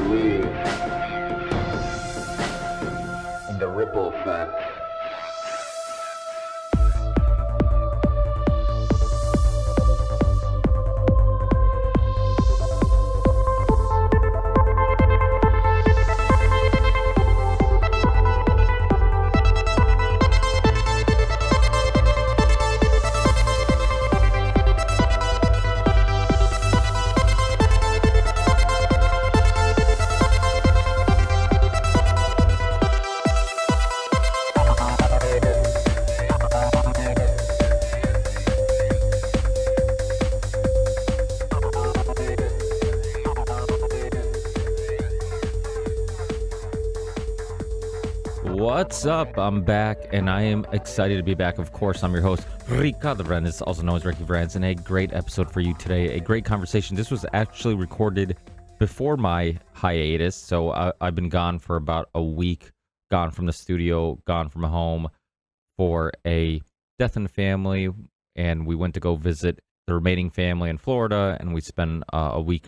believe in the ripple effect. What's up? I'm back, and I am excited to be back. Of course, I'm your host, Ricardo Vrenz, also known as Ricky Vrenz, and a great episode for you today. A great conversation. This was actually recorded before my hiatus, so I've been gone for about a week, gone from the studio, gone from home for a death in the family, and we went to go visit the remaining family in Florida, and we spent a week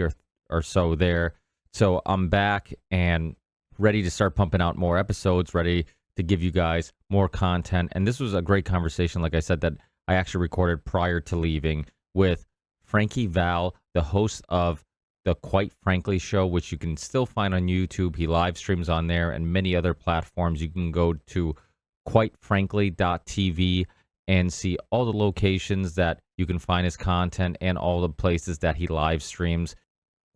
or so there. So I'm back and ready to start pumping out more episodes, ready to give you guys more content. And this was a great conversation, like I said, that I actually recorded prior to leaving with Frankie Val, the host of the Quite Frankly show, which you can still find on YouTube. He live streams on there and many other platforms. You can go to quitefrankly.tv and see all the locations that you can find his content and all the places that he live streams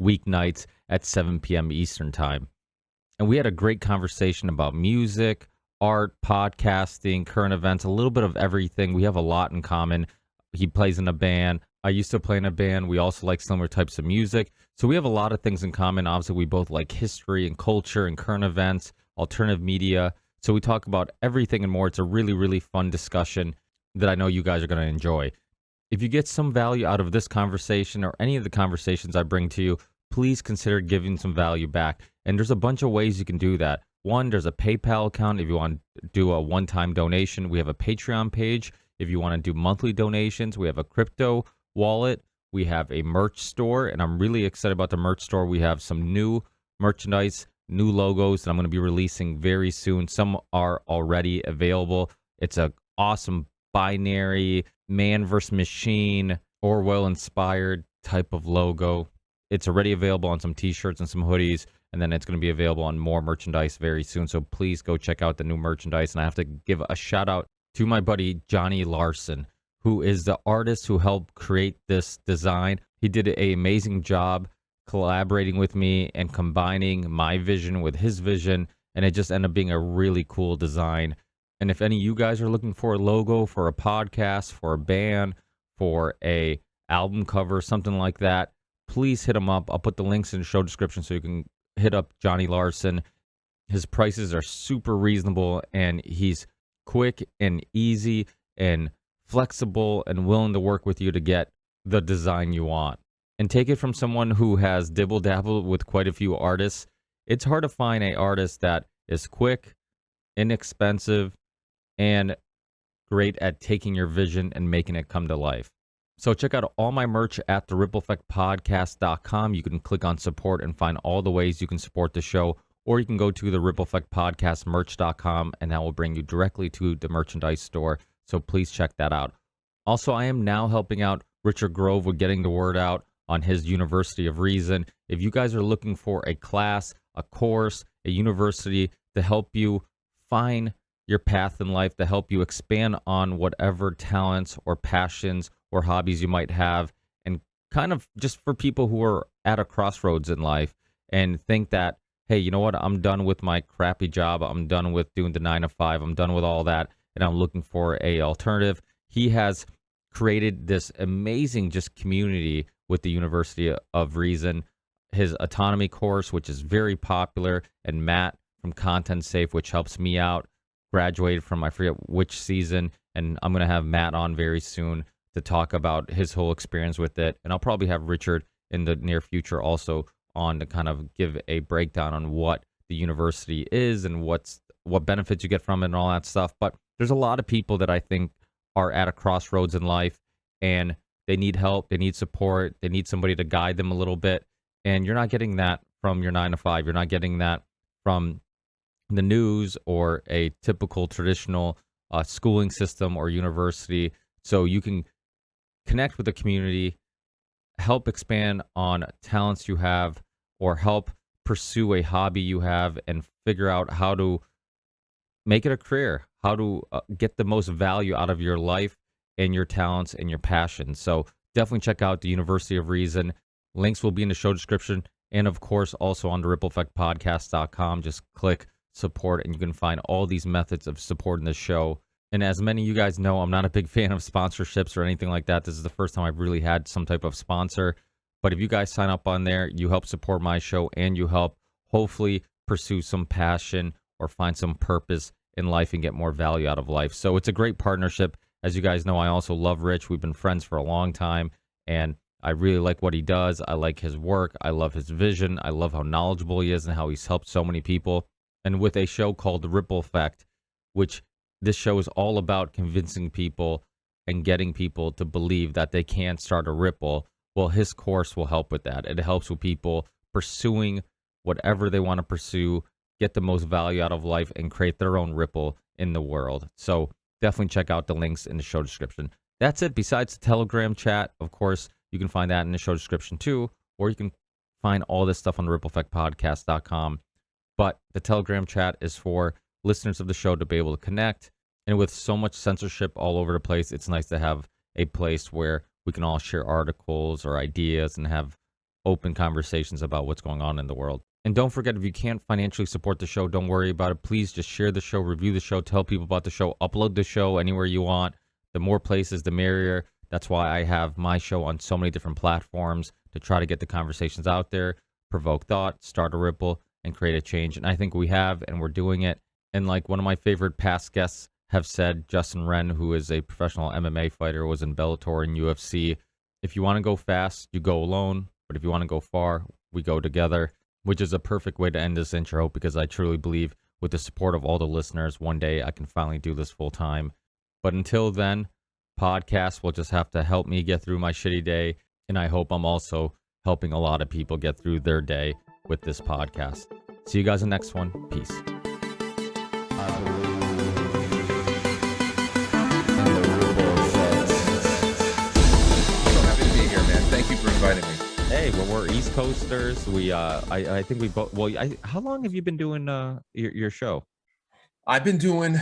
weeknights at 7 p.m. Eastern Time. And we had a great conversation about music, art, podcasting, current events, a little bit of everything. We have a lot in common. He plays in a band. I used to play in a band. We also like similar types of music. So we have a lot of things in common. Obviously, we both like history and culture and current events, alternative media. So we talk about everything and more. It's a really, really fun discussion that I know you guys are going to enjoy. If you get some value out of this conversation or any of the conversations I bring to you, please consider giving some value back. And there's a bunch of ways you can do that. One, there's a PayPal account if you want to do a one-time donation. We have a Patreon page if you want to do monthly donations. We have a crypto wallet. We have a merch store, and I'm really excited about the merch store. We have some new merchandise, new logos that I'm going to be releasing very soon. Some are already available. It's an awesome binary, man versus machine, Orwell-inspired type of logo. It's already available on some t-shirts and some hoodies, and then it's going to be available on more merchandise very soon. So please go check out the new merchandise. And I have to give a shout out to my buddy Johnny Larson, who is the artist who helped create this design. He did an amazing job collaborating with me and combining my vision with his vision, and it just ended up being a really cool design. And if any of you guys are looking for a logo for a podcast, for a band, for a album cover, something like that, please hit him up. I'll put the links in the show description so you can hit up Johnny Larson. His prices are super reasonable, and he's quick and easy and flexible and willing to work with you to get the design you want. And take it from someone who has dibble-dabbled with quite a few artists. It's hard to find an artist that is quick, inexpensive, and great at taking your vision and making it come to life. So check out all my merch at therippleeffectpodcast.com. You can click on support and find all the ways you can support the show, or you can go to the Ripple Effect Podcast merch.com, and that will bring you directly to the merchandise store. So please check that out. Also, I am now helping out Richard Grove with getting the word out on his University of Reason. If you guys are looking for a class, a course, a university to help you find your path in life, to help you expand on whatever talents or passions or hobbies you might have, and kind of just for people who are at a crossroads in life and think that, hey, you know what, I'm done with my crappy job, I'm done with doing the 9 to 5, I'm done with all that, and I'm looking for a alternative. He has created this amazing just community with the University of Reason. His autonomy course, which is very popular, and Matt from Content Safe, which helps me out, graduated from I forget which season, and I'm going to have Matt on very soon to talk about his whole experience with it. And I'll probably have Richard in the near future also on to kind of give a breakdown on what the university is and what benefits you get from it and all that stuff. But there's a lot of people that I think are at a crossroads in life, and they need help, they need support, they need somebody to guide them a little bit. And you're not getting that from your 9 to 5. You're not getting that from the news or a typical traditional schooling system or university. So you can connect with the community, help expand on talents you have, or help pursue a hobby you have and figure out how to make it a career, how to get the most value out of your life and your talents and your passion. So definitely check out the University of Reason. Links will be in the show description. And of course, also on the rippleeffectpodcast.com. Just click support and you can find all these methods of supporting the show. And as many of you guys know, I'm not a big fan of sponsorships or anything like that. This is the first time I've really had some type of sponsor. But if you guys sign up on there, you help support my show and you help hopefully pursue some passion or find some purpose in life and get more value out of life. So it's a great partnership. As you guys know, I also love Rich. We've been friends for a long time, and I really like what he does. I like his work. I love his vision. I love how knowledgeable he is and how he's helped so many people. And with a show called The Ripple Effect, which this show is all about convincing people and getting people to believe that they can start a ripple. Well, his course will help with that. It helps with people pursuing whatever they want to pursue, get the most value out of life, and create their own ripple in the world. So definitely check out the links in the show description. That's it. Besides the Telegram chat, of course, you can find that in the show description too, or you can find all this stuff on rippleeffectpodcast.com. But the Telegram chat is for listeners of the show to be able to connect. And with so much censorship all over the place, it's nice to have a place where we can all share articles or ideas and have open conversations about what's going on in the world. And don't forget, if you can't financially support the show, don't worry about it. Please just share the show, review the show, tell people about the show, upload the show anywhere you want. The more places, the merrier. That's why I have my show on so many different platforms to try to get the conversations out there, provoke thought, start a ripple, and create a change. And I think we have, and we're doing it. And like one of my favorite past guests have said, Justin Wren, who is a professional MMA fighter, was in Bellator and UFC. If you want to go fast, you go alone. But if you want to go far, we go together, which is a perfect way to end this intro because I truly believe with the support of all the listeners, one day I can finally do this full time. But until then, podcasts will just have to help me get through my shitty day. And I hope I'm also helping a lot of people get through their day with this podcast. See you guys in the next one. Peace. Thank you for inviting me. Hey, well, we're East Coasters. I think we both. Well, how long have you been doing your show? I've been doing,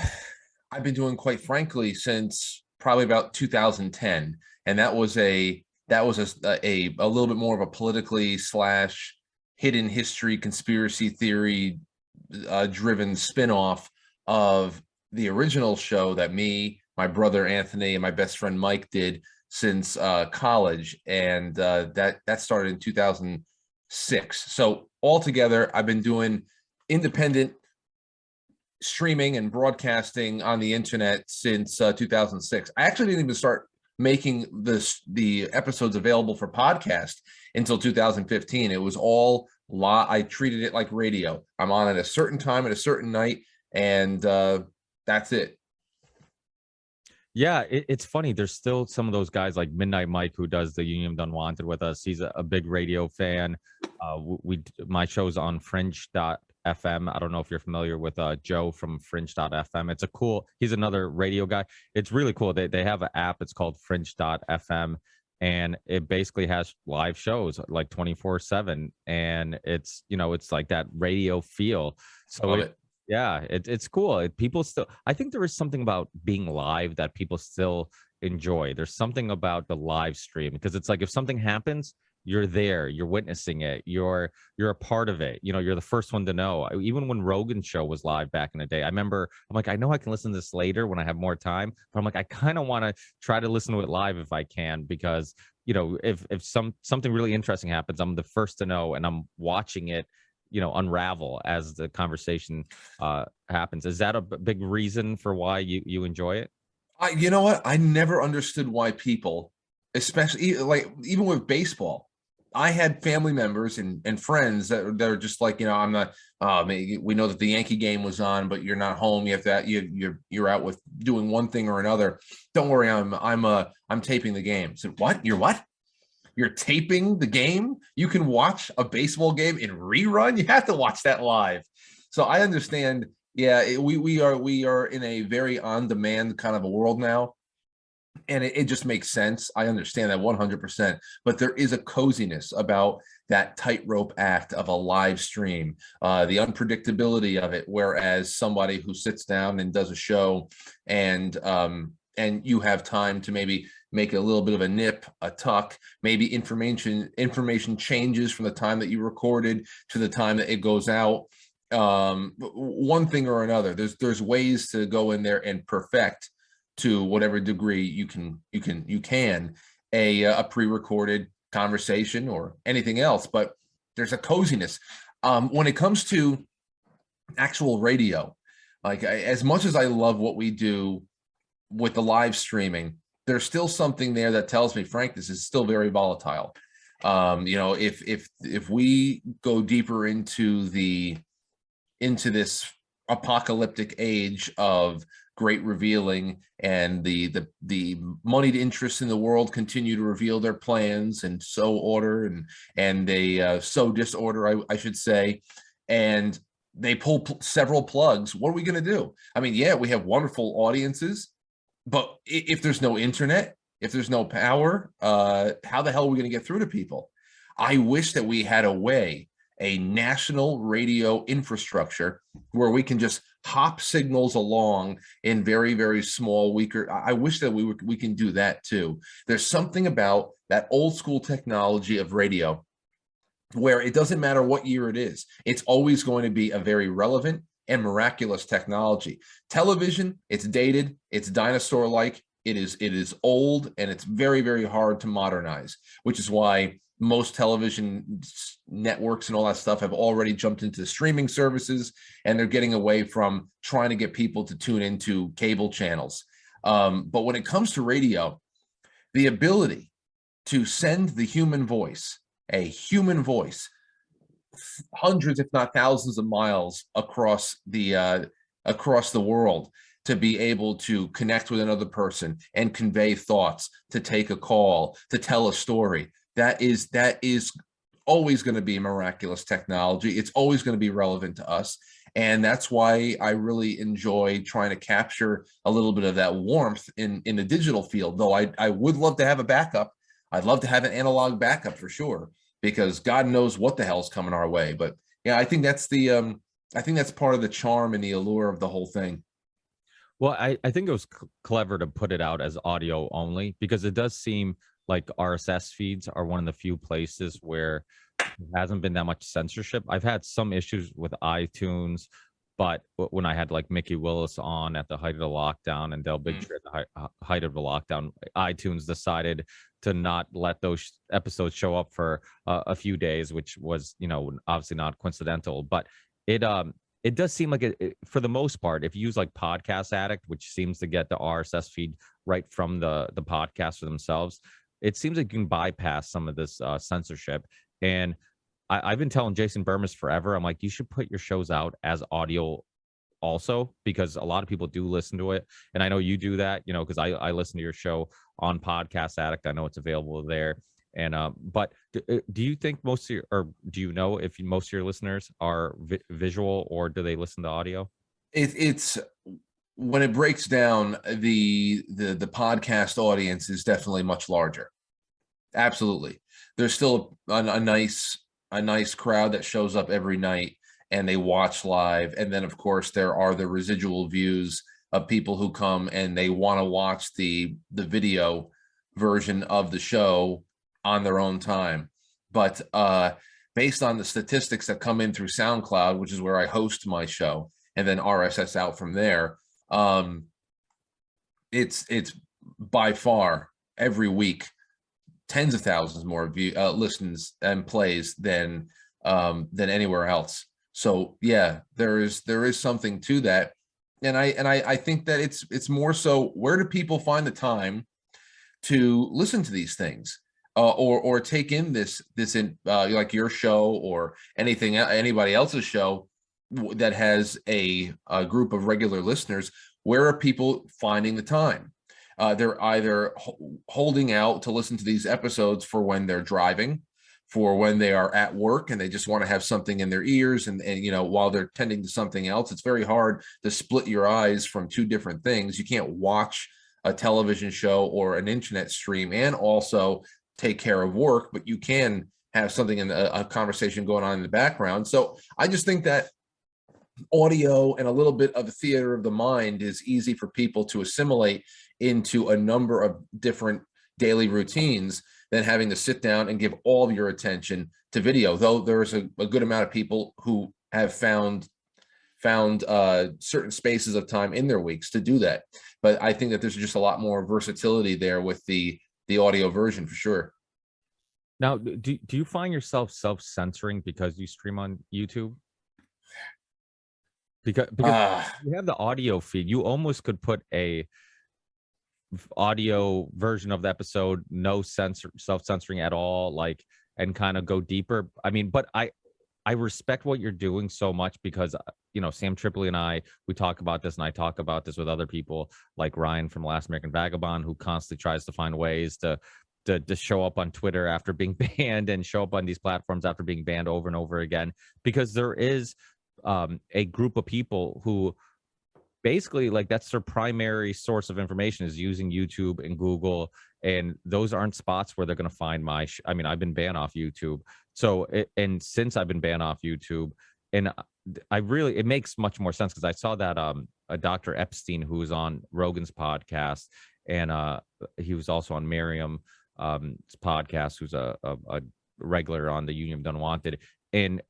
quite frankly, since probably about 2010, and that was a little bit more of a politically / hidden history conspiracy theory driven spinoff of the original show that me, my brother Anthony, and my best friend Mike did since college, and that started in 2006. So altogether, I've been doing independent streaming and broadcasting on the internet since 2006. I actually didn't even start making the episodes available for podcast until 2015. It was all I treated it like radio. I'm on at a certain time at a certain night, and that's it. Yeah, it's funny. There's still some of those guys like Midnight Mike who does the Union of the Unwanted with us. He's a big radio fan. My show's on Fringe.fm. I don't know if you're familiar with Joe from Fringe.fm. He's another radio guy. It's really cool. They have an app. It's called Fringe.fm, and it basically has live shows like 24/7, and it's like that radio feel. So Love it. Yeah, it's cool. People still, I think there is something about being live that people still enjoy. There's something about the live stream because it's like if something happens, you're there, you're witnessing it, you're a part of it. You're the first one to know. Even when Rogan's show was live back in the day, I remember I'm like, I know I can listen to this later when I have more time, but I'm like, I kind of want to try to listen to it live if I can because if something really interesting happens, I'm the first to know, and I'm watching it unravel as the conversation happens. Is that a big reason for why you enjoy it? You know what? I never understood why people, especially like even with baseball, I had family members and friends that are just like, I'm not. We know that the Yankee game was on, but you're not home. You have that. You're out with doing one thing or another. Don't worry, I'm taping the game. I said, what? You're what? you're taping the game. You can watch a baseball game in rerun. You have to watch that live. So I understand. Yeah, we are in a very on demand kind of a world now, and it just makes sense. I understand that 100%, but there is a coziness about that tightrope act of a live stream, the unpredictability of it. Whereas somebody who sits down and does a show, and you have time to maybe make a little bit of a nip, a tuck, maybe information changes from the time that you recorded to the time that it goes out. One thing or another, there's ways to go in there and perfect, to whatever degree you can a pre-recorded conversation or anything else, but there's a coziness when it comes to actual radio. Like, as much as I love what we do with the live streaming, there's still something there that tells me, Frank, this is still very volatile. If we go deeper into this apocalyptic age of great revealing, and the moneyed interests in the world continue to reveal their plans and sow order, and they sow disorder, I should say, and they pull several plugs. What are we going to do? I mean, yeah, we have wonderful audiences, but if there's no internet, if there's no power, how the hell are we going to get through to people? I wish that we had a national radio infrastructure where we can just hop signals along in very, very small, weaker. I wish that we can do that too. There's something about that old school technology of radio where it doesn't matter what year it is, it's always going to be a very relevant and miraculous technology. Television, it's dated, it's dinosaur-like, it is old, and it's very, very hard to modernize, which is why most television networks and all that stuff have already jumped into streaming services, and they're getting away from trying to get people to tune into cable channels. But when it comes to radio, the ability to send the human voice, a human voice, hundreds, if not thousands of miles across the world, to be able to connect with another person and convey thoughts, to take a call, to tell a story, that is always going to be miraculous technology. It's always going to be relevant to us. And that's why I really enjoy trying to capture a little bit of that warmth in the digital field, though I would love to have a backup. I'd love to have an analog backup for sure, because God knows what the hell's coming our way. But yeah, I think that's part of the charm and the allure of the whole thing. Well, I think it was clever to put it out as audio only, because it does seem like RSS feeds are one of the few places where there hasn't been that much censorship. I've had some issues with iTunes, but when I had like Mickey Willis on at the height of the lockdown and Del Bigtree at the height of the lockdown, iTunes decided to not let those episodes show up for a few days, which was, obviously not coincidental. But it does seem like for the most part, if you use like Podcast Addict, which seems to get the RSS feed right from the podcaster themselves, it seems like you can bypass some of this censorship. And I've been telling Jason Burmis forever, I'm like, you should put your shows out as audio also, because a lot of people do listen to it. And I know you do that, because I listen to your show on Podcast Addict. I know it's available there. And but do you think do you know if most of your listeners are visual, or do they listen to audio? It's when it breaks down, the podcast audience is definitely much larger. Absolutely. There's still a nice crowd that shows up every night and they watch live. And then of course there are the residual views of people who come and they want to watch the video version of the show on their own time. But based on the statistics that come in through SoundCloud, which is where I host my show, and then RSS out from there, it's by far every week tens of thousands more listens and plays than anywhere else. So yeah, there is something to that, and I think that it's more so, where do people find the time to listen to these things, or take in this in like your show or anybody else's show that has a group of regular listeners? Where are people finding the time? They're either holding out to listen to these episodes for when they're driving, for when they are at work and they just want to have something in their ears, and while they're tending to something else. It's very hard to split your eyes from two different things. You can't watch a television show or an internet stream and also take care of work, but you can have something in a conversation going on in the background. So I just think that audio and a little bit of the theater of the mind is easy for people to assimilate into a number of different daily routines than having to sit down and give all of your attention to video. Though there's a good amount of people who have found certain spaces of time in their weeks to do that. But I think that there's just a lot more versatility there with the audio version for sure. Now, do you find yourself self-censoring because you stream on YouTube? Because you have the audio feed, you almost could put a audio version of the episode, no self-censoring at all, like, and kind of go deeper. I mean, but I respect what you're doing so much because Sam Tripoli and we talk about this, and I talk about this with other people like Ryan from Last American Vagabond, who constantly tries to find ways to show up on Twitter after being banned and show up on these platforms after being banned over and over again, because there is a group of people who basically, like, that's their primary source of information, is using YouTube and Google, and those aren't spots where they're going to find I mean, I've been banned off YouTube. So and since I've been banned off YouTube, and it makes much more sense, because I saw that a Dr. Epstein, who was on Rogan's podcast, and he was also on Miriam's podcast, who's a regular on the Union of Unwanted, and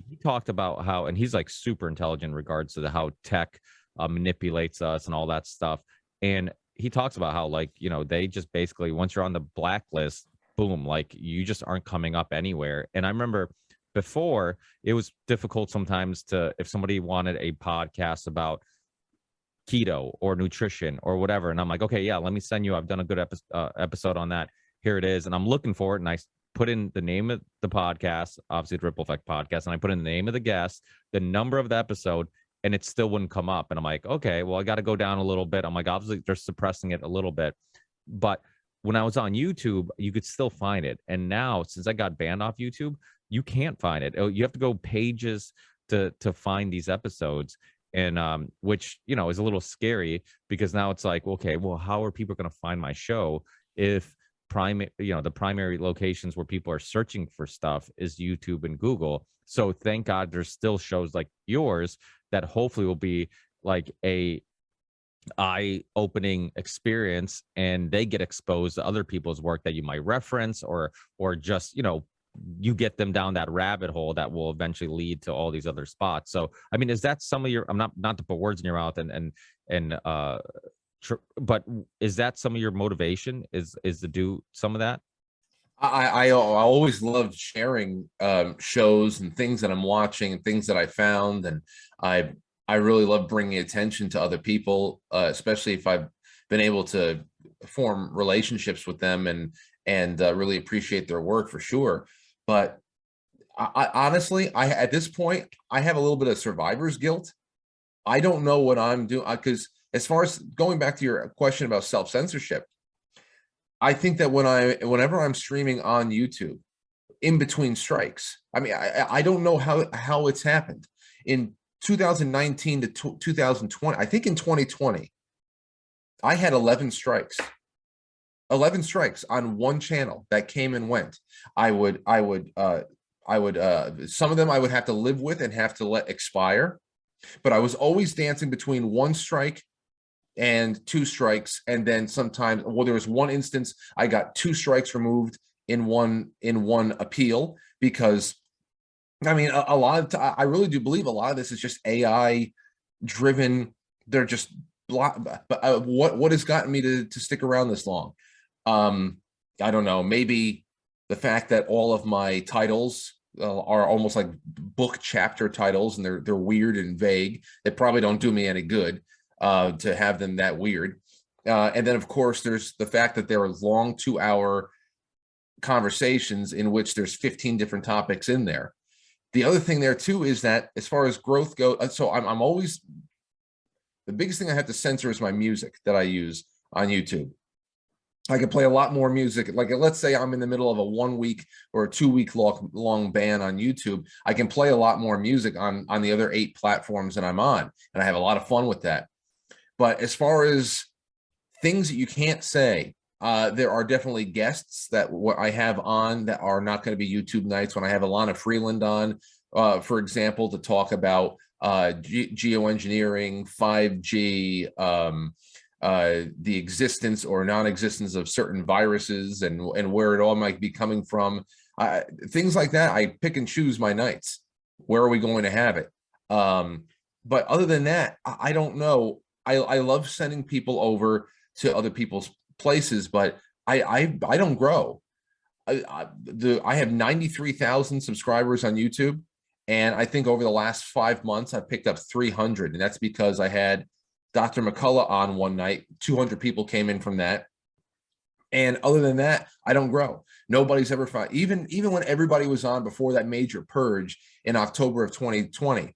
he talked about how, and he's like super intelligent in regards to how tech manipulates us and all that stuff. And he talks about how, like, they just basically, once you're on the blacklist, boom, like, you just aren't coming up anywhere. And I remember before, it was difficult sometimes if somebody wanted a podcast about keto or nutrition or whatever, and I'm like, okay, yeah, let me send you, I've done a good episode on that, here it is, and I'm looking for it, and I put in the name of the podcast, obviously the Ripple Effect podcast, and I put in the name of the guest, the number of the episode, and it still wouldn't come up. And I'm like, okay, well, I got to go down a little bit. I'm like, obviously they're suppressing it a little bit. But when I was on YouTube, you could still find it. And now, since I got banned off YouTube, you can't find it. You have to go pages to find these episodes. And which, is a little scary, because now it's like, okay, well, how are people going to find my show if the primary locations where people are searching for stuff is YouTube and Google? So thank God there's still shows like yours that hopefully will be like a eye-opening experience, and they get exposed to other people's work that you might reference, or just you get them down that rabbit hole that will eventually lead to all these other spots. So I mean, is that some of your, I'm not to put words in your mouth, but is that some of your motivation, is to do some of that? I always loved sharing shows and things that I'm watching and things that I found, and I really love bringing attention to other people, especially if I've been able to form relationships with them and really appreciate their work for sure. But I honestly, at this point, I have a little bit of survivor's guilt. I don't know what I'm doing, because as far as going back to your question about self-censorship, I think that whenever I'm streaming on YouTube, in between strikes, I mean, I don't know how it's happened. In 2019 to 2020, I think in 2020, I had 11 strikes. 11 strikes on one channel that came and went. I would some of them I would have to live with and have to let expire, but I was always dancing between one strike and two strikes. And then sometimes, well, there was one instance I got two strikes removed in one appeal, because I mean, I really do believe a lot of this is just AI driven. They're just but what has gotten me to stick around this long? I don't know, maybe the fact that all of my titles are almost like book chapter titles, and they're weird and vague. They probably don't do me any good to have them that weird. And then, of course, there's the fact that there are long 2-hour conversations in which there's 15 different topics in there. The other thing there too is that as far as growth goes, so I'm always, the biggest thing I have to censor is my music that I use on YouTube. I can play a lot more music. Like, let's say I'm in the middle of a 1 week or a 2 week long ban on YouTube. I can play a lot more music on the other 8 platforms that I'm on, and I have a lot of fun with that. But as far as things that you can't say, there are definitely guests that what I have on that are not going to be YouTube nights. When I have Alana Freeland on, for example, to talk about geoengineering, 5G, the existence or non-existence of certain viruses and where it all might be coming from. Things like that, I pick and choose my nights. Where are we going to have it? But other than that, I don't know. I love sending people over to other people's places, but I don't grow. I have 93,000 subscribers on YouTube, and I think over the last 5 months I've picked up 300, and that's because I had Dr. McCullough on one night. 200 people came in from that. And other than that, I don't grow. Nobody's ever found, even when everybody was on before that major purge in October of 2020,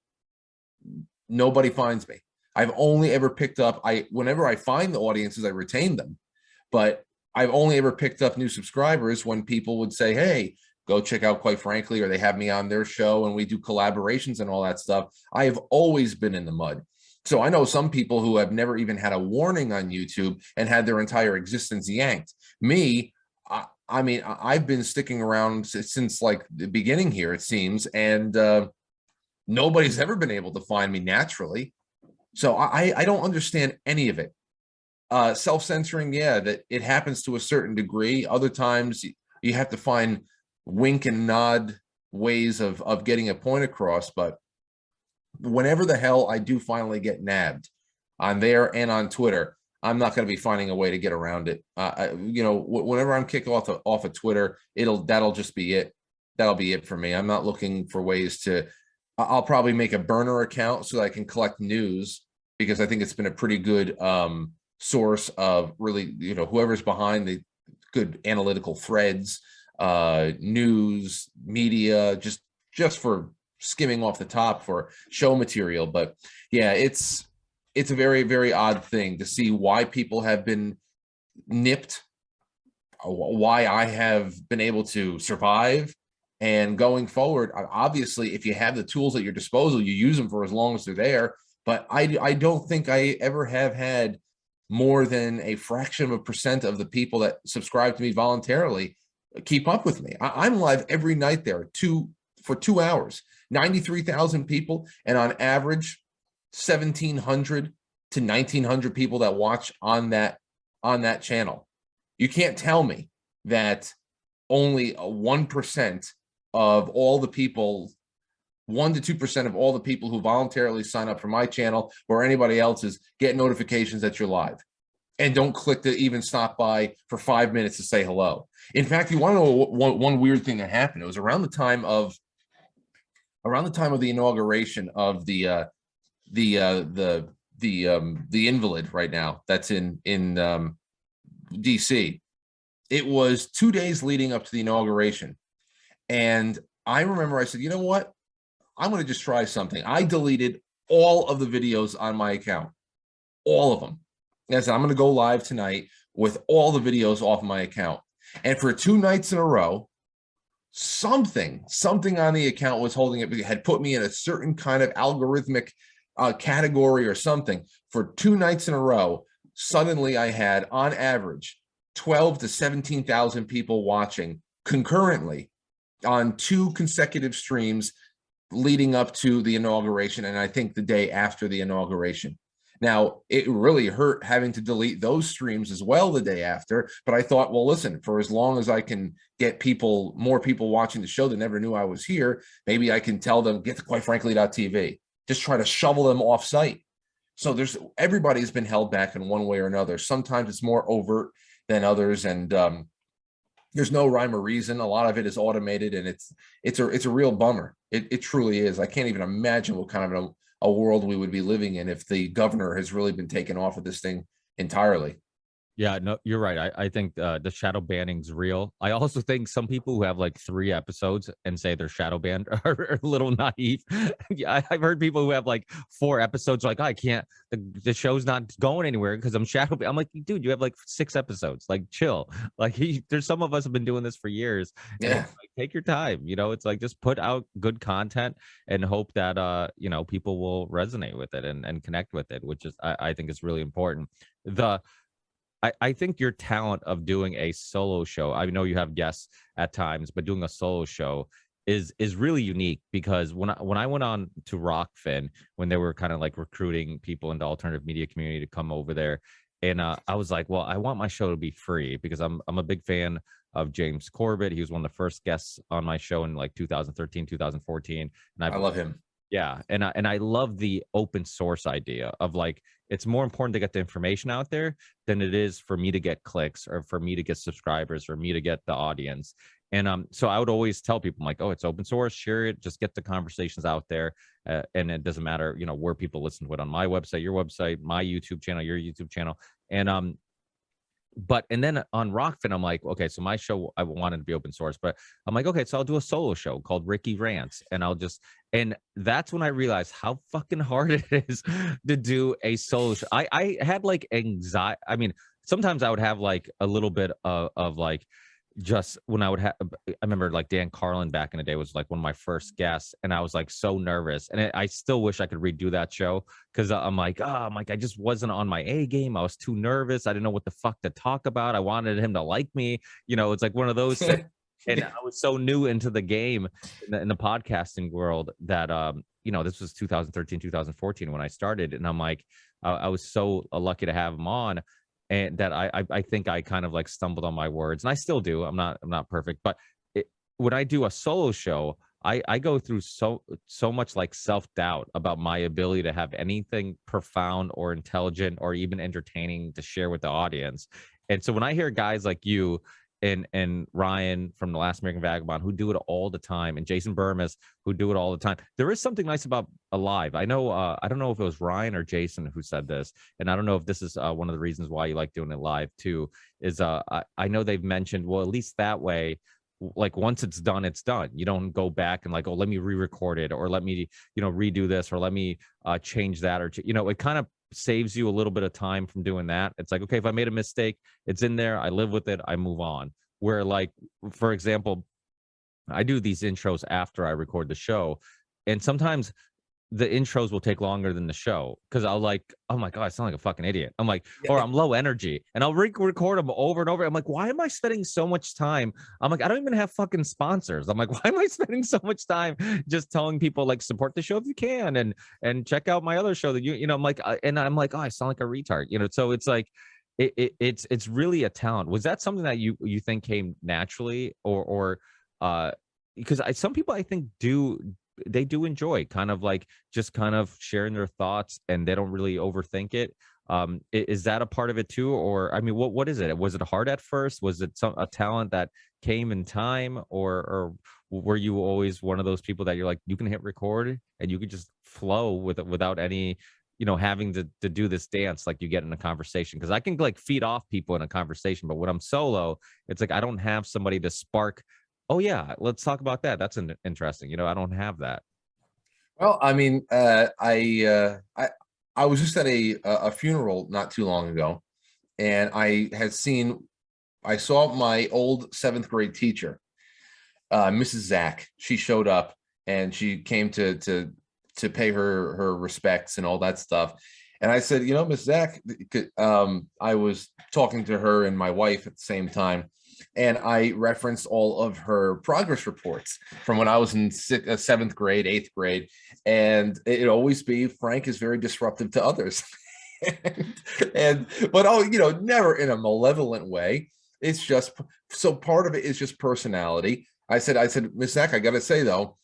nobody finds me. I've only ever picked up, whenever I find the audiences, I retain them. But I've only ever picked up new subscribers when people would say, hey, go check out Quite Frankly, or they have me on their show and we do collaborations and all that stuff. I have always been in the mud. So I know some people who have never even had a warning on YouTube and had their entire existence yanked. Me, I mean, I've been sticking around since like the beginning here, it seems, and nobody's ever been able to find me naturally. So I don't understand any of it. Self-censoring, yeah, that it happens to a certain degree. Other times you have to find wink and nod ways of getting a point across, but whenever the hell I do finally get nabbed on there and on Twitter, I'm not going to be finding a way to get around it. Whenever I'm kicked off of Twitter, that'll just be it. That'll be it for me. I'm not looking for ways to. I'll probably make a burner account so that I can collect news, because I think it's been a pretty good source of really, whoever's behind the good analytical threads, news, media, just for skimming off the top for show material. But yeah, it's a very, very odd thing to see why people have been nipped, why I have been able to survive. And going forward, obviously, if you have the tools at your disposal, you use them for as long as they're there. But I don't think I ever have had more than a fraction of a percent of the people that subscribe to me voluntarily keep up with me. I'm live every night there for 2 hours. 93,000 people, and on average 1,700 to 1,900 people that watch on that channel. You can't tell me that only 1% of all the people, 1 to 2% of all the people who voluntarily sign up for my channel or anybody else's get notifications that you're live and don't click to even stop by for 5 minutes to say hello. In fact, you want to know one weird thing that happened? It was around the time of the inauguration of the invalid right now that's in DC. It was 2 days leading up to the inauguration, and I remember I said, you know what, I'm going to just try something. I deleted all of the videos on my account, all of them. And I said, I'm going to go live tonight with all the videos off my account. And for 2 nights in a row, something on the account was holding it, had put me in a certain kind of algorithmic category or something. For 2 nights in a row, suddenly I had on average 12 to 17,000 people watching concurrently on 2 consecutive streams leading up to the inauguration, and I think the day after the inauguration. Now, it really hurt having to delete those streams as well the day after, but I thought, well, listen, for as long as I can get more people watching the show that never knew I was here, maybe I can tell them, get to quitefrankly.tv. Just try to shovel them off site. So everybody's been held back in one way or another. Sometimes it's more overt than others, and there's no rhyme or reason. A lot of it is automated, and it's a real bummer. It truly is. I can't even imagine what kind of a world we would be living in if the governor has really been taken off of this thing entirely. Yeah, no, you're right. I think the shadow banning's real. I also think some people who have like 3 episodes and say they're shadow banned are a little naive. Yeah, I've heard people who have like 4 episodes, like, I can't, the show's not going anywhere because I'm shadow banned. I'm like, dude, you have like 6 episodes. Like, chill. Like, there's some of us have been doing this for years, and Yeah. it's like, take your time. It's like just put out good content and hope that people will resonate with it and connect with it, which is I think is really important. The I think your talent of doing a solo show, I know you have guests at times, but doing a solo show is really unique, because when I went on to Rockfin, when they were kind of like recruiting people in the alternative media community to come over there, and I was like, well, I want my show to be free because I'm a big fan of James Corbett. He was one of the first guests on my show in like 2013, 2014, and I I've love him. yeah, and I love the open source idea of like, it's more important to get the information out there than it is for me to get clicks or for me to get subscribers or me to get the audience. And so I would always tell people, I'm like, oh, it's open source, share it, just get the conversations out there, and it doesn't matter, where people listen to it, on my website, your website, my YouTube channel, your YouTube channel, and but and then on Rockfin, I'm like, okay, so my show, I wanted to be open source, but I'm like, okay, so I'll do a solo show called Ricky Rants, and and that's when I realized how fucking hard it is to do a solo show. I had like anxiety. I mean, sometimes I would have like a little bit of like, just when I would have, I remember like Dan Carlin back in the day was like one of my first guests, and I was like so nervous, and I still wish I could redo that show, because I'm like, I just wasn't on my A game. I was too nervous. I didn't know what the fuck to talk about. I wanted him to like me. It's like one of those things. And I was so new into the game in the podcasting world that this was 2013, 2014 when I started, and I'm like, I was so lucky to have him on, and that I think I kind of like stumbled on my words, and I still do. I'm not perfect, but when I do a solo show, I go through so much like self-doubt about my ability to have anything profound or intelligent or even entertaining to share with the audience. And so when I hear guys like you and Ryan from The Last American Vagabond, who do it all the time, and Jason Burmis, who do it all the time, there is something nice about a live. I know, I don't know if it was Ryan or Jason who said this, and I don't know if this is one of the reasons why you like doing it live too, is I know they've mentioned, well, at least that way, like once it's done, it's done. You don't go back and like, oh, let me re-record it, or let me redo this, or let me change that, or it kind of saves you a little bit of time from doing that. It's like, okay, if I made a mistake, it's in there, I live with it, I move on. Where, like, for example, I do these intros after I record the show, and sometimes the intros will take longer than the show, because I'll like, oh my god, I sound like a fucking idiot. I'm like, or Yeah. I'm low energy, and I'll record them over and over. I'm like, why am I spending so much time? I'm like, I don't even have fucking sponsors. I'm like, why am I spending so much time just telling people like, support the show if you can, and check out my other show that I'm like, and I'm like, oh, I sound like a retard. So it's like, it's really a talent. Was that something that you think came naturally, or because some people I think they do enjoy kind of like just kind of sharing their thoughts, and they don't really overthink it. Is that a part of it too? Or I mean, what is it? Was it hard at first? Was it a talent that came in time, or were you always one of those people that you're like, you can hit record and you could just flow without any having to do this dance like you get in a conversation? Because I can like feed off people in a conversation, but when I'm solo, it's like I don't have somebody to spark. Oh yeah, let's talk about that. That's interesting. I don't have that. Well, I mean, I was just at a funeral not too long ago, and I saw my old seventh grade teacher, Mrs. Zach. She showed up, and she came to pay her respects and all that stuff. And I said, Miss Zach, I was talking to her and my wife at the same time, and I referenced all of her progress reports from when I was in seventh grade, eighth grade, and it always be, Frank is very disruptive to others. But never in a malevolent way. It's just, so part of it is just personality. I said, Miss Zach, I got to say though,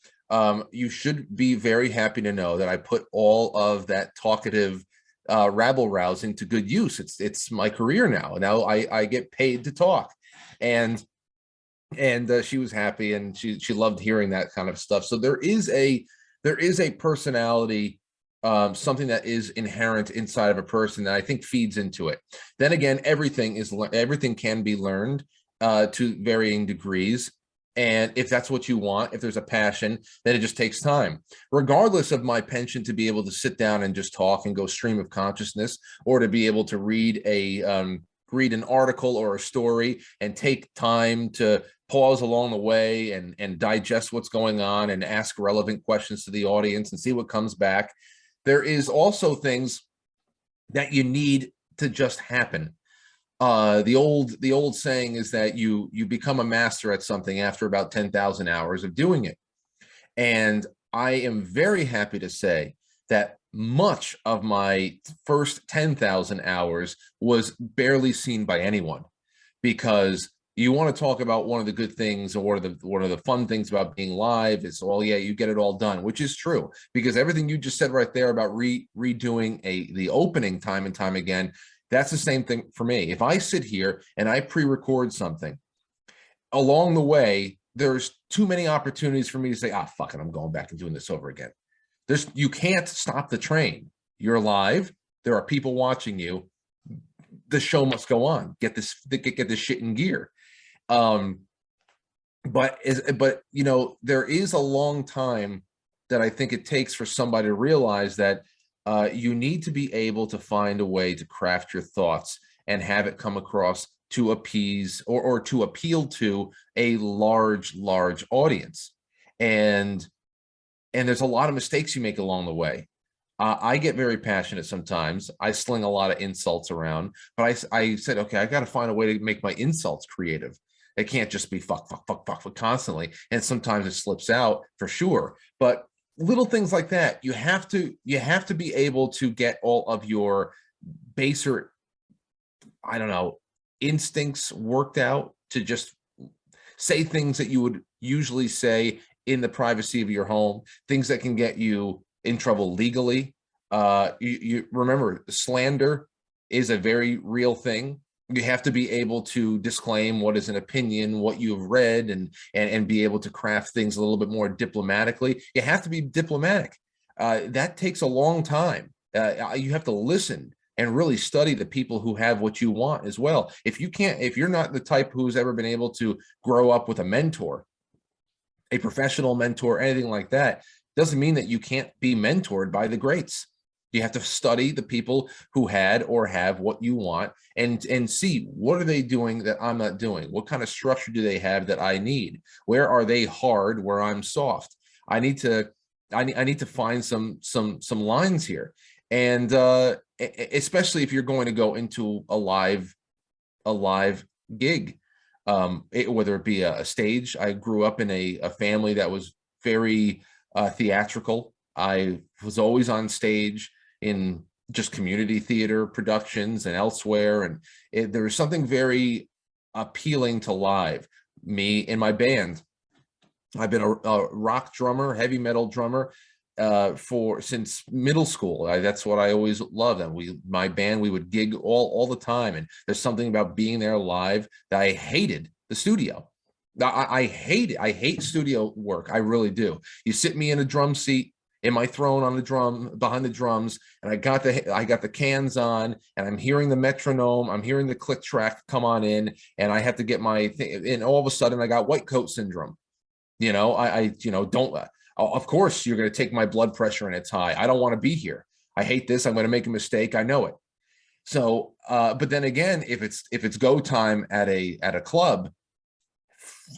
you should be very happy to know that I put all of that talkative rabble rousing to good use. It's my career now. Now I get paid to talk, and she was happy, and she loved hearing that kind of stuff. So there is a personality something that is inherent inside of a person that I think feeds into it. Then again, everything can be learned to varying degrees. And if that's what you want, if there's a passion, then it just takes time. Regardless of my penchant to be able to sit down and just talk and go stream of consciousness, or to be able to read an article or a story and take time to pause along the way and digest what's going on and ask relevant questions to the audience and see what comes back. There is also things that you need to just happen. The old saying is that you become a master at something after about 10,000 hours of doing it. And I am very happy to say that much of my first 10,000 hours was barely seen by anyone, because you want to talk about one of the good things, or one of the fun things about being live is, well, yeah, you get it all done, which is true, because everything you just said right there about redoing the opening time and time again, that's the same thing for me. If I sit here and I pre-record something, along the way, there's too many opportunities for me to say, fuck it, I'm going back and doing this over again. You can't stop the train. You're live. There are people watching you. The show must go on. Get this shit in gear. But you know, there is a long time that I think it takes for somebody to realize that you need to be able to find a way to craft your thoughts and have it come across to appease or to appeal to a large audience. And there's a lot of mistakes you make along the way. I get very passionate sometimes. I sling a lot of insults around, but I said, okay, I got to find a way to make my insults creative. It can't just be fuck constantly. And sometimes it slips out for sure. But little things like that, you have to be able to get all of your baser, I don't know, instincts worked out to just say things that you would usually say in the privacy of your home, things that can get you in trouble legally. You remember, slander is a very real thing. You have to be able to disclaim what is an opinion, what you've read, and be able to craft things a little bit more diplomatically. You have to be diplomatic. That takes a long time. You have to listen and really study the people who have what you want as well. If you're not the type who's ever been able to grow up with a mentor, a professional mentor, anything like that, doesn't mean that you can't be mentored by the greats. You have to study the people who had or have what you want and see, what are they doing that I'm not doing? What kind of structure do they have that I need? Where are they hard where I'm soft? I need to find some lines here. And especially if you're going to go into a live gig, whether it be a stage. I grew up in a family that was very theatrical. I was always on stage in just community theater productions and elsewhere. And there was something very appealing to live. Me and my band, I've been a rock drummer, heavy metal drummer since middle school. That's what I always loved. And my band, we would gig all the time. And there's something about being there live that I hated the studio. I hate it. I hate studio work. I really do. You sit me in a drum seat, in my throne on the drum, behind the drums, and I got the cans on, and I'm hearing the metronome, I'm hearing the click track come on in, and I have to get my thing, and all of a sudden I got white coat syndrome. You know, I don't, of course you're going to take my blood pressure and it's high. I don't want to be here. I hate this. I'm going to make a mistake. I know it. So, but then again, if it's go time at a club,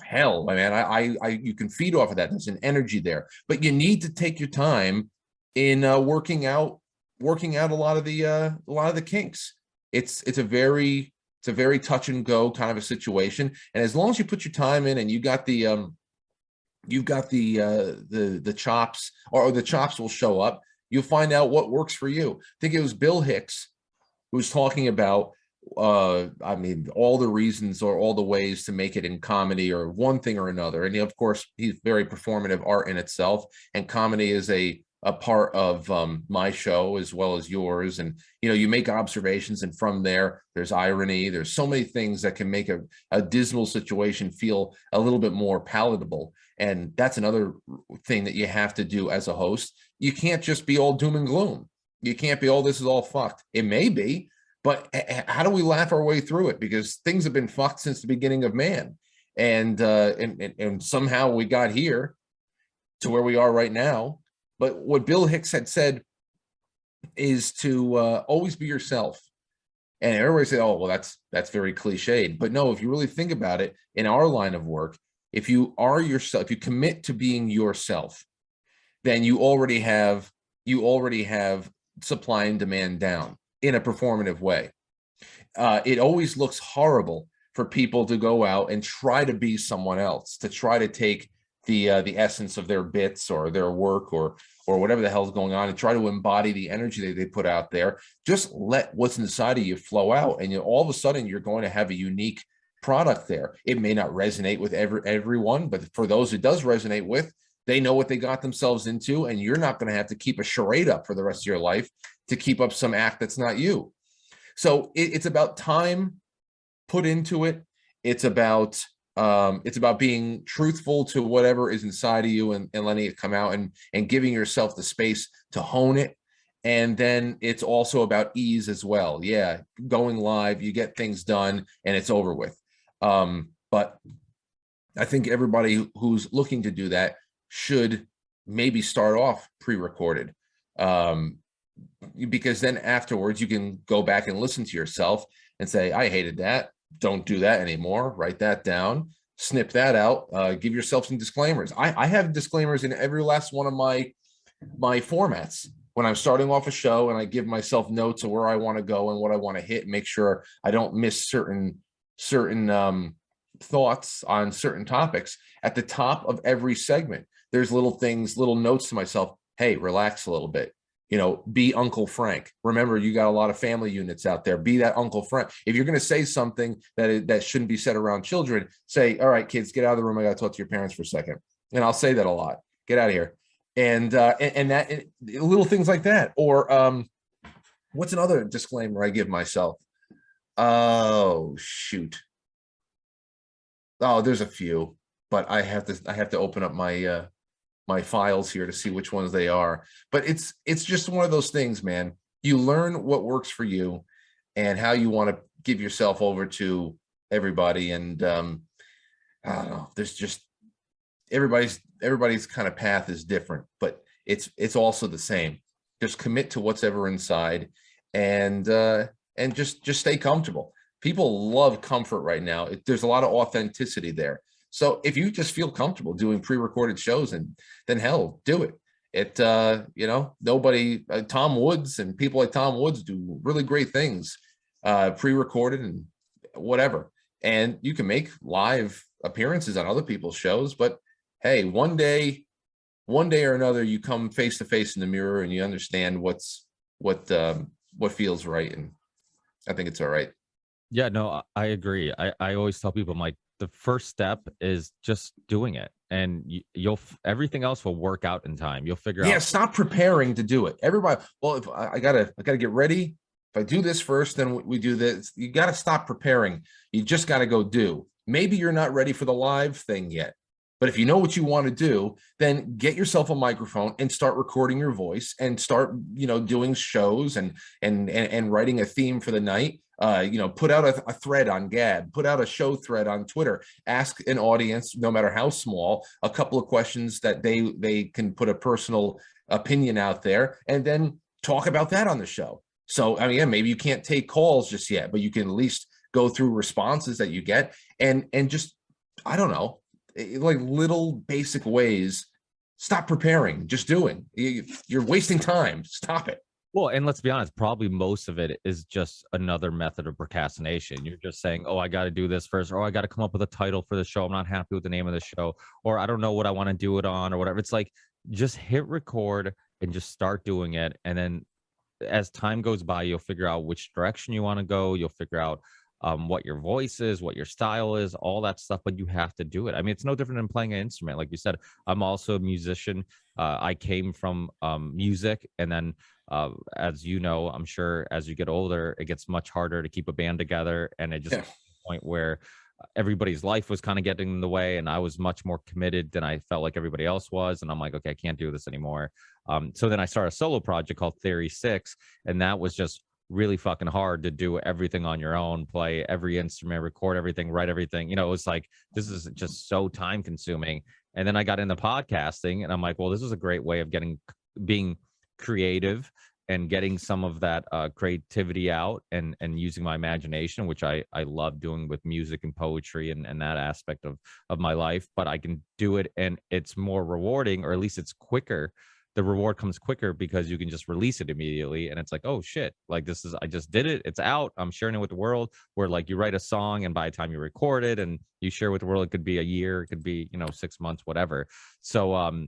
hell, man, you can feed off of that. There's an energy there, but you need to take your time in working out a lot of the kinks. It's a very touch and go kind of a situation. And as long as you put your time in and you got the chops, or the chops will show up, you'll find out what works for you. I think it was Bill Hicks who was talking about all the reasons or all the ways to make it in comedy or one thing or another. And of course, he's very performative art in itself, and comedy is a part of my show as well as yours. And you make observations, and from there's irony. There's so many things that can make a dismal situation feel a little bit more palatable. And that's another thing that you have to do as a host. you can't just be all doom and gloom. You can't be, oh, this is all fucked. It may be, but how do we laugh our way through it? Because things have been fucked since the beginning of man. And somehow we got here to where we are right now. But what Bill Hicks had said is to always be yourself. And everybody say, oh, well, that's very cliched. But no, if you really think about it, in our line of work, if you are yourself, if you commit to being yourself, then you already have supply and demand down in a performative way. It always looks horrible for people to go out and try to be someone else, to try to take the essence of their bits or their work or whatever the hell's going on and try to embody the energy that they put out there. Just let what's inside of you flow out, and all of a sudden you're going to have a unique product there. It may not resonate with everyone, but for those it does resonate with, they know what they got themselves into, and you're not going to have to keep a charade up for the rest of your life to keep up some act that's not you. So it's about time put into it. It's about being truthful to whatever is inside of you and letting it come out and giving yourself the space to hone it. And then it's also about ease as well. Yeah, going live, you get things done and it's over with. But I think everybody who's looking to do that should maybe start off pre-recorded, because then afterwards you can go back and listen to yourself and say, I hated that. Don't do that anymore. Write that down, snip that out, give yourself some disclaimers. I have disclaimers in every last one of my formats when I'm starting off a show, and I give myself notes of where I want to go and what I want to hit, and make sure I don't miss certain thoughts on certain topics. At the top of every segment, there's little things, little notes to myself. Hey, relax a little bit. Be Uncle Frank. Remember, you got a lot of family units out there. Be that Uncle Frank. If you're going to say something that shouldn't be said around children, say, all right, kids, get out of the room. I got to talk to your parents for a second. And I'll say that a lot. Get out of here. And little things like that. Or what's another disclaimer I give myself? Oh, shoot. Oh, there's a few, but I have to open up my my files here to see which ones they are. But it's just one of those things, man. You learn what works for you and how you want to give yourself over to everybody. And I don't know, there's just everybody's kind of path is different, but it's also the same. Just commit to what's ever inside, and just stay comfortable. People love comfort right now. There's a lot of authenticity there. So if you just feel comfortable doing pre-recorded shows, and then hell, do it. Nobody, Tom Woods and people like Tom Woods do really great things, pre-recorded and whatever. And you can make live appearances on other people's shows, but hey, one day or another, you come face to face in the mirror and you understand what feels right. And I think it's all right. Yeah, no, I agree. I always tell people, I'm like, the first step is just doing it, and you'll everything else will work out in time. You'll figure out. Yeah, stop preparing to do it. Everybody, well, if I gotta get ready. If I do this first, then we do this. You got to stop preparing. You just got to go do. Maybe you're not ready for the live thing yet, but if you know what you want to do, then get yourself a microphone and start recording your voice and start, doing shows and writing a theme for the night. Put out a thread on Gab, put out a show thread on Twitter, ask an audience, no matter how small, a couple of questions that they can put a personal opinion out there, and then talk about that on the show. So, I mean, yeah, maybe you can't take calls just yet, but you can at least go through responses that you get and just, I don't know, like little basic ways. Stop preparing, just doing. You're wasting time. Stop it. Well, and let's be honest, probably most of it is just another method of procrastination. You're just saying, oh, I got to do this first, or I got to come up with a title for the show. I'm not happy with the name of the show, or I don't know what I want to do it on, or whatever. It's like, just hit record and just start doing it. And then as time goes by, you'll figure out which direction you want to go. You'll figure out what your voice is, what your style is, all that stuff, but you have to do it. I mean, it's no different than playing an instrument. Like you said, I'm also a musician. I came from music, and then as you know, I'm sure as you get older, it gets much harder to keep a band together, and it just gets to the point where everybody's life was kind of getting in the way, and I was much more committed than I felt like everybody else was. And I'm like, okay, I can't do this anymore. So then I started a solo project called Theory 6, and that was just really fucking hard to do everything on your own, play every instrument, record everything, write everything. It was like, this is just so time consuming. And then I got into podcasting, and I'm like, well, this is a great way of being creative and getting some of that creativity out, and using my imagination, which I love doing with music and poetry, and that aspect of my life. But I can do it, and it's more rewarding, or at least it's quicker. The reward comes quicker because you can just release it immediately, and it's like, oh shit, like I just did it, it's out, I'm sharing it with the world. Where like you write a song, and by the time you record it and you share with the world, it could be a year, it could be 6 months, whatever. So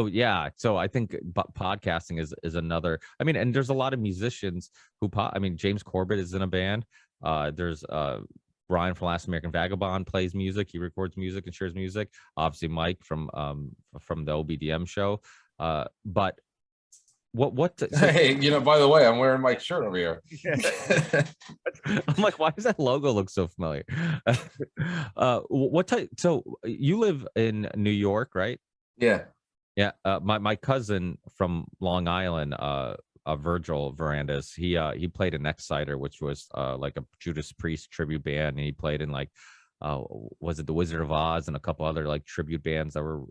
yeah, so I think podcasting is another. I mean, and there's a lot of musicians who James Corbett is in a band. There's Brian from Last American Vagabond plays music. He records music and shares music. Obviously, Mike from the OBDM show. But what? Hey, by the way, I'm wearing Mike's shirt over here. I'm like, why does that logo look so familiar? What type? So you live in New York, right? Yeah. Yeah, my cousin from Long Island, Virgil Verandas, he played in Exciter, which was like a Judas Priest tribute band, and he played in like was it the Wizard of Oz and a couple other like tribute bands that were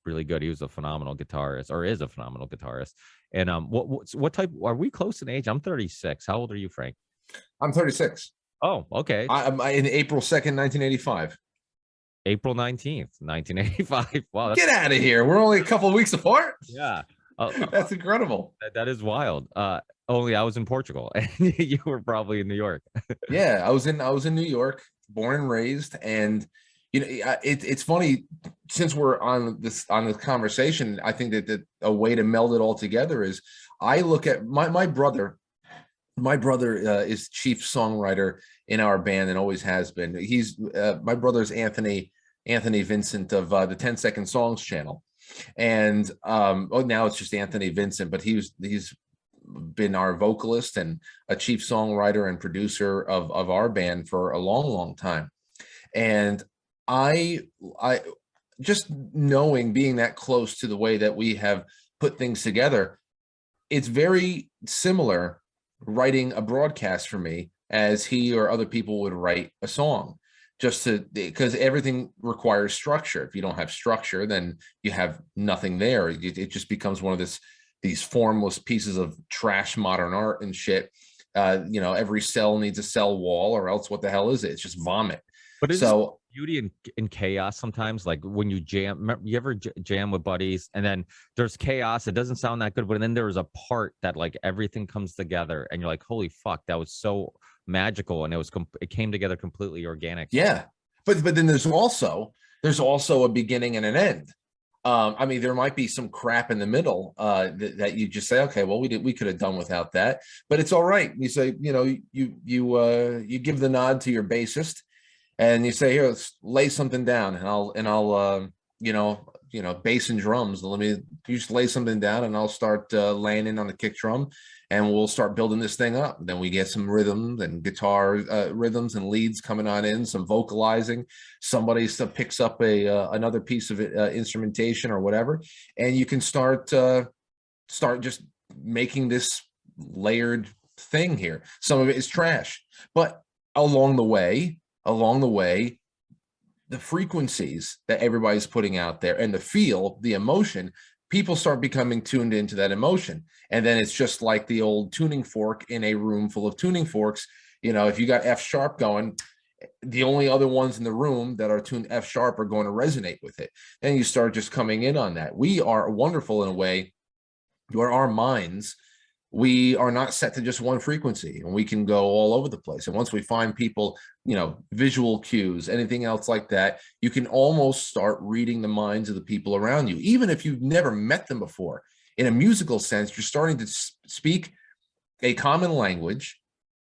really good. He was a phenomenal guitarist, or is a phenomenal guitarist. And what type? Are we close in age? I'm 36. How old are you, Frank? I'm 36. Oh, okay. I'm in April 2nd, 1985. April 19th, 1985. Wow, Get out of here. We're only a couple of weeks apart. Yeah. That's incredible. That is wild. Only I was in Portugal, and you were probably in New York. Yeah, I was in New York, born and raised. And it's funny, since we're on this conversation, I think that a way to meld it all together is I look at my brother. My brother is chief songwriter in our band and always has been. He's my brother's Anthony Vincent of the 10-Second Songs channel. And now it's just Anthony Vincent, but he's been our vocalist and a chief songwriter and producer of our band for a long time. And I just knowing, being that close to the way that we have put things together, it's very similar writing a broadcast for me as he or other people would write a song, because everything requires structure. If you don't have structure, then you have nothing there. It just becomes one of these formless pieces of trash modern art and shit. Every cell needs a cell wall, or else what the hell is it? It's just vomit. But it's beauty in chaos sometimes. Like when you jam, you ever jam with buddies, and then there's chaos, it doesn't sound that good, but then there's a part that like everything comes together, and you're like, holy fuck, that was so magical, and it came together completely organic. Yeah, but then there's also a beginning and an end. There might be some crap in the middle that you just say, okay, well, we could have done without that, but it's all right. You say, you give the nod to your bassist, and you say, here, let's lay something down, and I'll bass and drums. You just lay something down, and I'll start laying in on the kick drum, and we'll start building this thing up. Then we get some rhythms and guitar rhythms and leads coming on in, some vocalizing. Somebody picks up another piece of instrumentation or whatever, and you can start just making this layered thing here. Some of it is trash, but along the way, the frequencies that everybody's putting out there and the emotion, people start becoming tuned into that emotion. And then it's just like the old tuning fork in a room full of tuning forks. If you got F sharp going, the only other ones in the room that are tuned F sharp are going to resonate with it. And you start just coming in on that. We are wonderful in a way where our minds, we are not set to just one frequency, and we can go all over the place. And once we find people, visual cues, anything else like that, you can almost start reading the minds of the people around you. Even if you've never met them before, in a musical sense, you're starting to speak a common language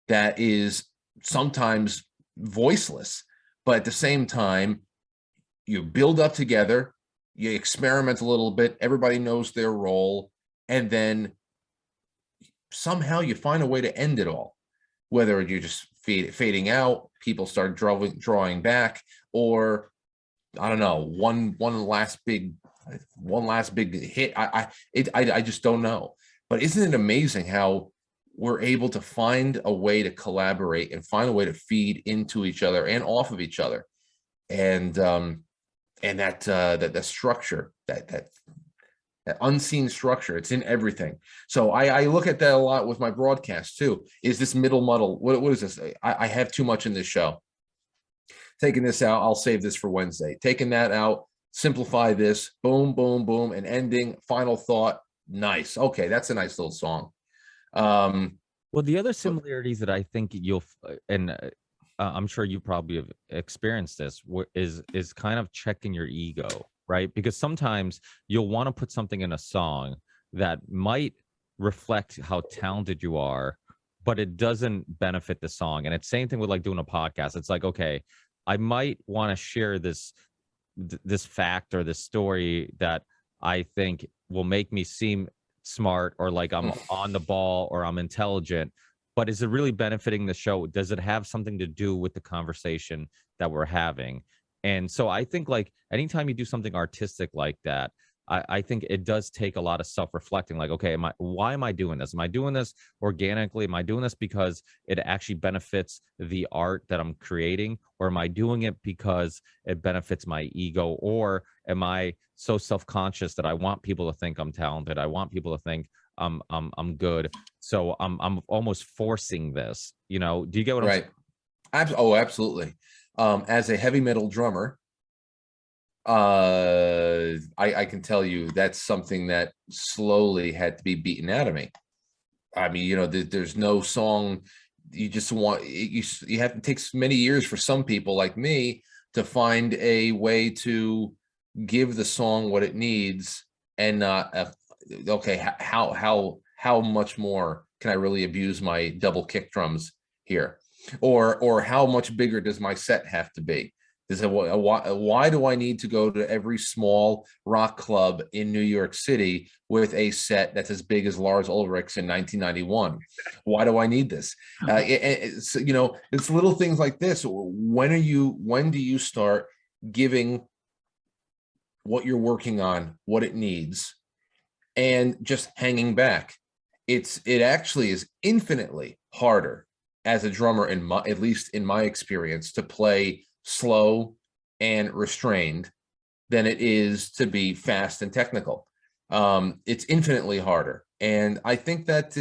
that is sometimes voiceless, but at the same time, you build up together, you experiment a little bit, everybody knows their role, and then somehow you find a way to end it all, whether you just fading out, people start drawing back, or I don't know, one last big hit. I just don't know. But isn't it amazing how we're able to find a way to collaborate and find a way to feed into each other and off of each other, and that structure, that unseen structure, it's in everything. So I look at that a lot with my broadcast too. Is this middle muddle? What is this? I have too much in this show. Taking this out, I'll save this for Wednesday. Taking that out, simplify this, boom, boom, boom, and ending, final thought. Nice. Okay, that's a nice little song. Well, the other similarities that I think I'm sure you probably have experienced this, is kind of checking your ego, right? Because sometimes you'll want to put something in a song that might reflect how talented you are, but it doesn't benefit the song. And it's same thing with like doing a podcast. It's like, okay, I might want to share this fact or this story that I think will make me seem smart, or like I'm on the ball, or I'm intelligent, but is it really benefiting the show? Does it have something to do with the conversation that we're having? And so I think like anytime you do something artistic like that, I think it does take a lot of self-reflecting. Like, okay, why am I doing this? Am I doing this organically? Am I doing this because it actually benefits the art that I'm creating? Or am I doing it because it benefits my ego? Or am I so self-conscious that I want people to think I'm talented? I want people to think I'm good. So I'm almost forcing this, you know? Do you get what I'm saying? Oh, absolutely. As a heavy metal drummer, I can tell you that's something that slowly had to be beaten out of me. I mean, you know, there's no song you just want. You have to take many years for some people like me to find a way to give the song what it needs, and okay, how much more can I really abuse my double kick drums here, or how much bigger does my set have to be? Why do I need to go to every small rock club in New York City with a set that's as big as Lars Ulrich's in 1991? Why do I need this? You know, it's little things like this. When do you start giving what you're working on what it needs, and just hanging back? It actually is infinitely harder as a drummer, at least in my experience, to play slow and restrained than it is to be fast and technical. It's infinitely harder, and I think that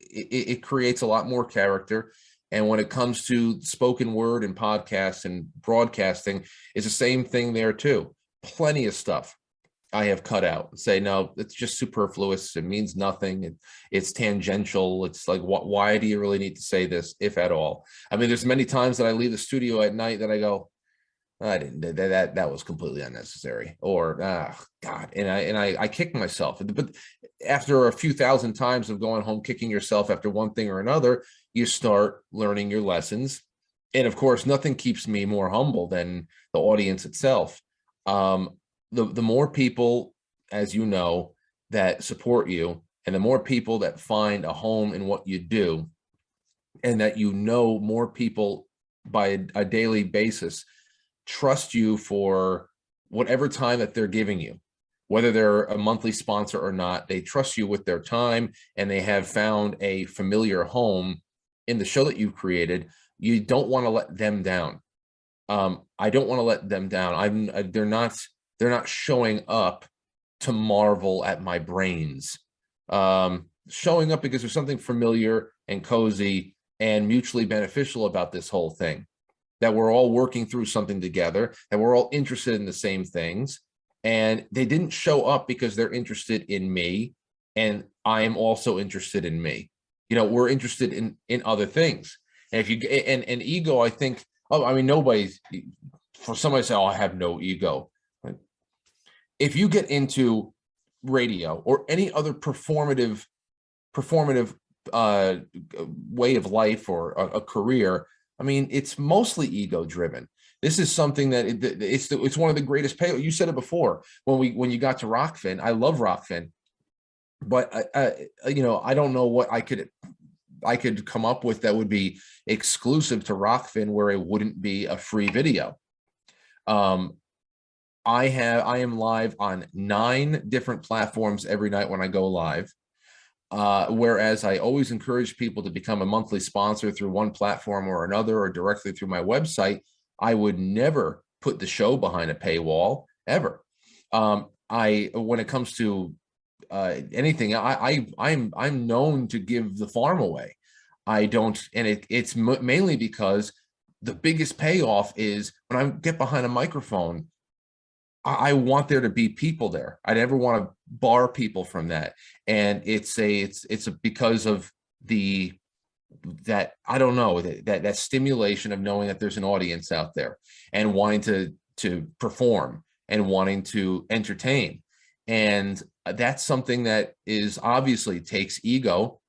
it creates a lot more character. And when it comes to spoken word and podcasts and broadcasting, it's the same thing there too. Plenty of stuff I have cut out and say, no, it's just superfluous. It means nothing. It's tangential. It's like, why do you really need to say this, if at all? I mean, there's many times that I leave the studio at night that I go, I didn't, that was completely unnecessary, or God, and I kick myself. But after a few thousand times of going home kicking yourself after one thing or another, you start learning your lessons. And of course, nothing keeps me more humble than the audience itself. The more people, as you know, that support you, and the more people that find a home in what you do, and that, you know, more people by a daily basis trust you for whatever time that they're giving you, whether they're a monthly sponsor or not. They trust you with their time, and they have found a familiar home in the show that you've created. You don't want to let them down. I don't want to let them down. They're not showing up to marvel at my brains. Showing up because there's something familiar and cozy and mutually beneficial about this whole thing, that we're all working through something together, that we're all interested in the same things. And they didn't show up because they're interested in me, and I am also interested in me. You know, we're interested in other things. And if you and ego, I think, I mean, for somebody to say, oh, I have no ego. If you get into radio or any other performative way of life, or a career, I mean, it's mostly ego driven. This is something that it's one of the greatest pay. You said it before when you got to Rockfin. I love Rockfin, but you know, I don't know what I could I could come up with that would be exclusive to Rockfin, where it wouldn't be a free video. I am live on 9 different platforms every night when I go live. Whereas I always encourage people to become a monthly sponsor through one platform or another, or directly through my website, I would never put the show behind a paywall ever. When it comes to anything, I'm known to give the farm away. I don't, and it's mainly because the biggest payoff is when I get behind a microphone. I want there to be people there. I never want to bar people from that. And it's because of that I don't know, that stimulation of knowing that there's an audience out there and wanting to perform and wanting to entertain. And that's something that is obviously takes ego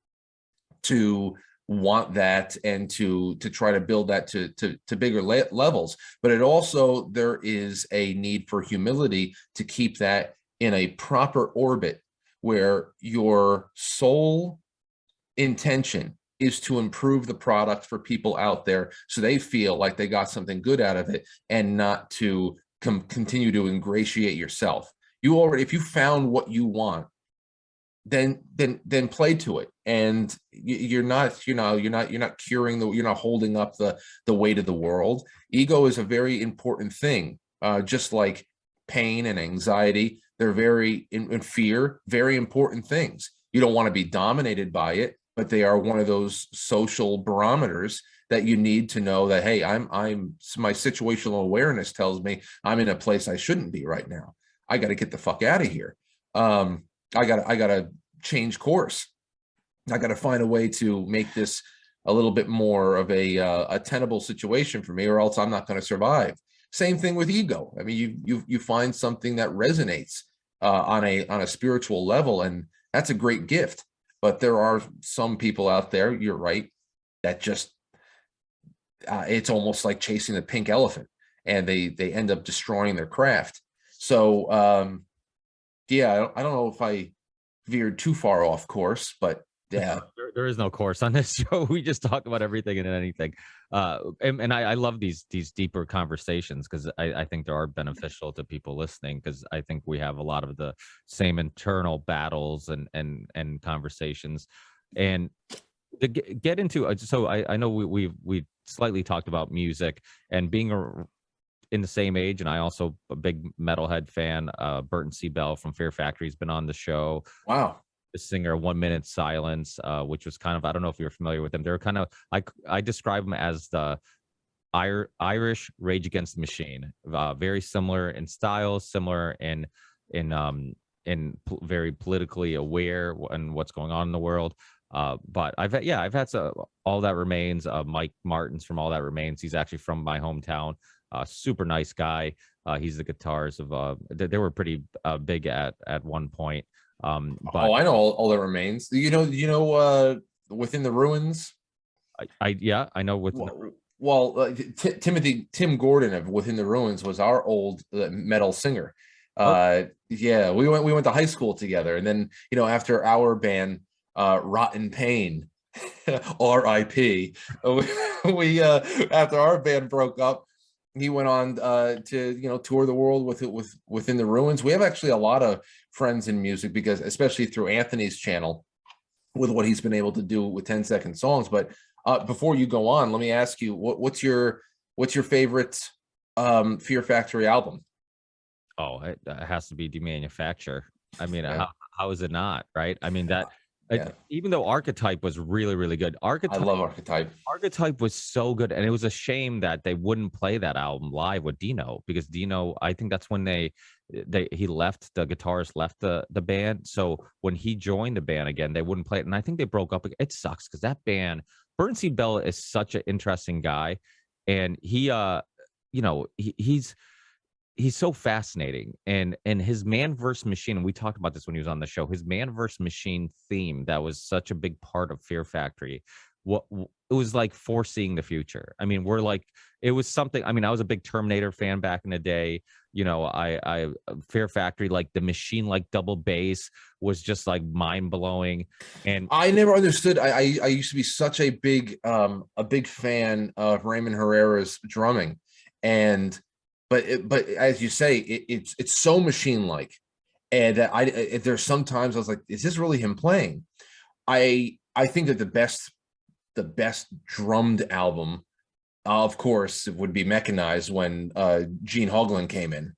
to want that and to try to build that to bigger levels. But it also, there is a need for humility to keep that in a proper orbit, where your sole intention is to improve the product for people out there, so they feel like they got something good out of it, and not to continue to ingratiate yourself. You already, if you found what you want, then play to it, and you're not curing you're not holding up the weight of the world. Ego is a very important thing, just like pain and anxiety. They're very in fear, very important things. You don't want to be dominated by it, but they are one of those social barometers that you need to know that, hey, my situational awareness tells me I'm in a place I shouldn't be right now. I got to get the fuck out of here. I gotta change course. I gotta find a way to make this a little bit more of a tenable situation for me, or else I'm not going to survive. Same thing with ego. I mean, you find something that resonates on a spiritual level, and that's a great gift. But there are some people out there, you're right, that just it's almost like chasing the pink elephant, and they end up destroying their craft. So yeah, I don't know if I veered too far off course, but yeah. There is no course on this show. We just talk about everything and anything. And I love these deeper conversations, because I think they are beneficial to people listening, because I think we have a lot of the same internal battles and conversations. And to get into, so I know we slightly talked about music and being in the same age, and I also a big metalhead fan. Burton C. Bell from Fear Factory has been on the show. Wow. The singer 1 Minute Silence, which was kind of, I don't know if you're familiar with them. They're kind of, I describe them as the Irish Rage Against the Machine. Very similar in style, similar in very politically aware and what's going on in the world. But I've had All That Remains. Mike Martins from All That Remains. He's actually from my hometown. Super nice guy. He's the guitars of they were pretty big at one point. But I know All That Remains. You know Within the Ruins. I know with Tim Gordon of Within the Ruins was our old metal singer. Oh. Yeah, we went to high school together, and then after our band Rotten Pain, R.I.P. we after our band broke up, he went on to tour the world with Within the Ruins. We have actually a lot of friends in music, because especially through Anthony's channel, with what he's been able to do with 10-second songs. But before you go on, let me ask you, what's your favorite Fear Factory album? Oh, it has to be Demanufacture. I mean, Yeah. how is it not, right? I mean, that Yeah. even though Archetype was really, really good, I love Archetype. Archetype was so good, and it was a shame that they wouldn't play that album live with Dino, because Dino, I think that's when he left, the guitarist left the band. So when he joined the band again, they wouldn't play it, and I think they broke up. It sucks, because that band, Burton C. Bell is such an interesting guy, and he's so fascinating, and his Man vs. Machine, and we talked about this when he was on the show, his Man vs. Machine theme that was such a big part of Fear Factory it was like foreseeing the future. I mean, we're like, it was something. I mean, I was a big Terminator fan back in the day. You know, I Fear Factory, like the machine, like double bass was just like mind blowing. And I never understood. I used to be such a big fan of Raymond Herrera's drumming, and but as you say, it's so machine like, and there's sometimes I was like, is this really him playing? I think that the best drummed album, of course, it would be Mechanized when Gene Hoglan came in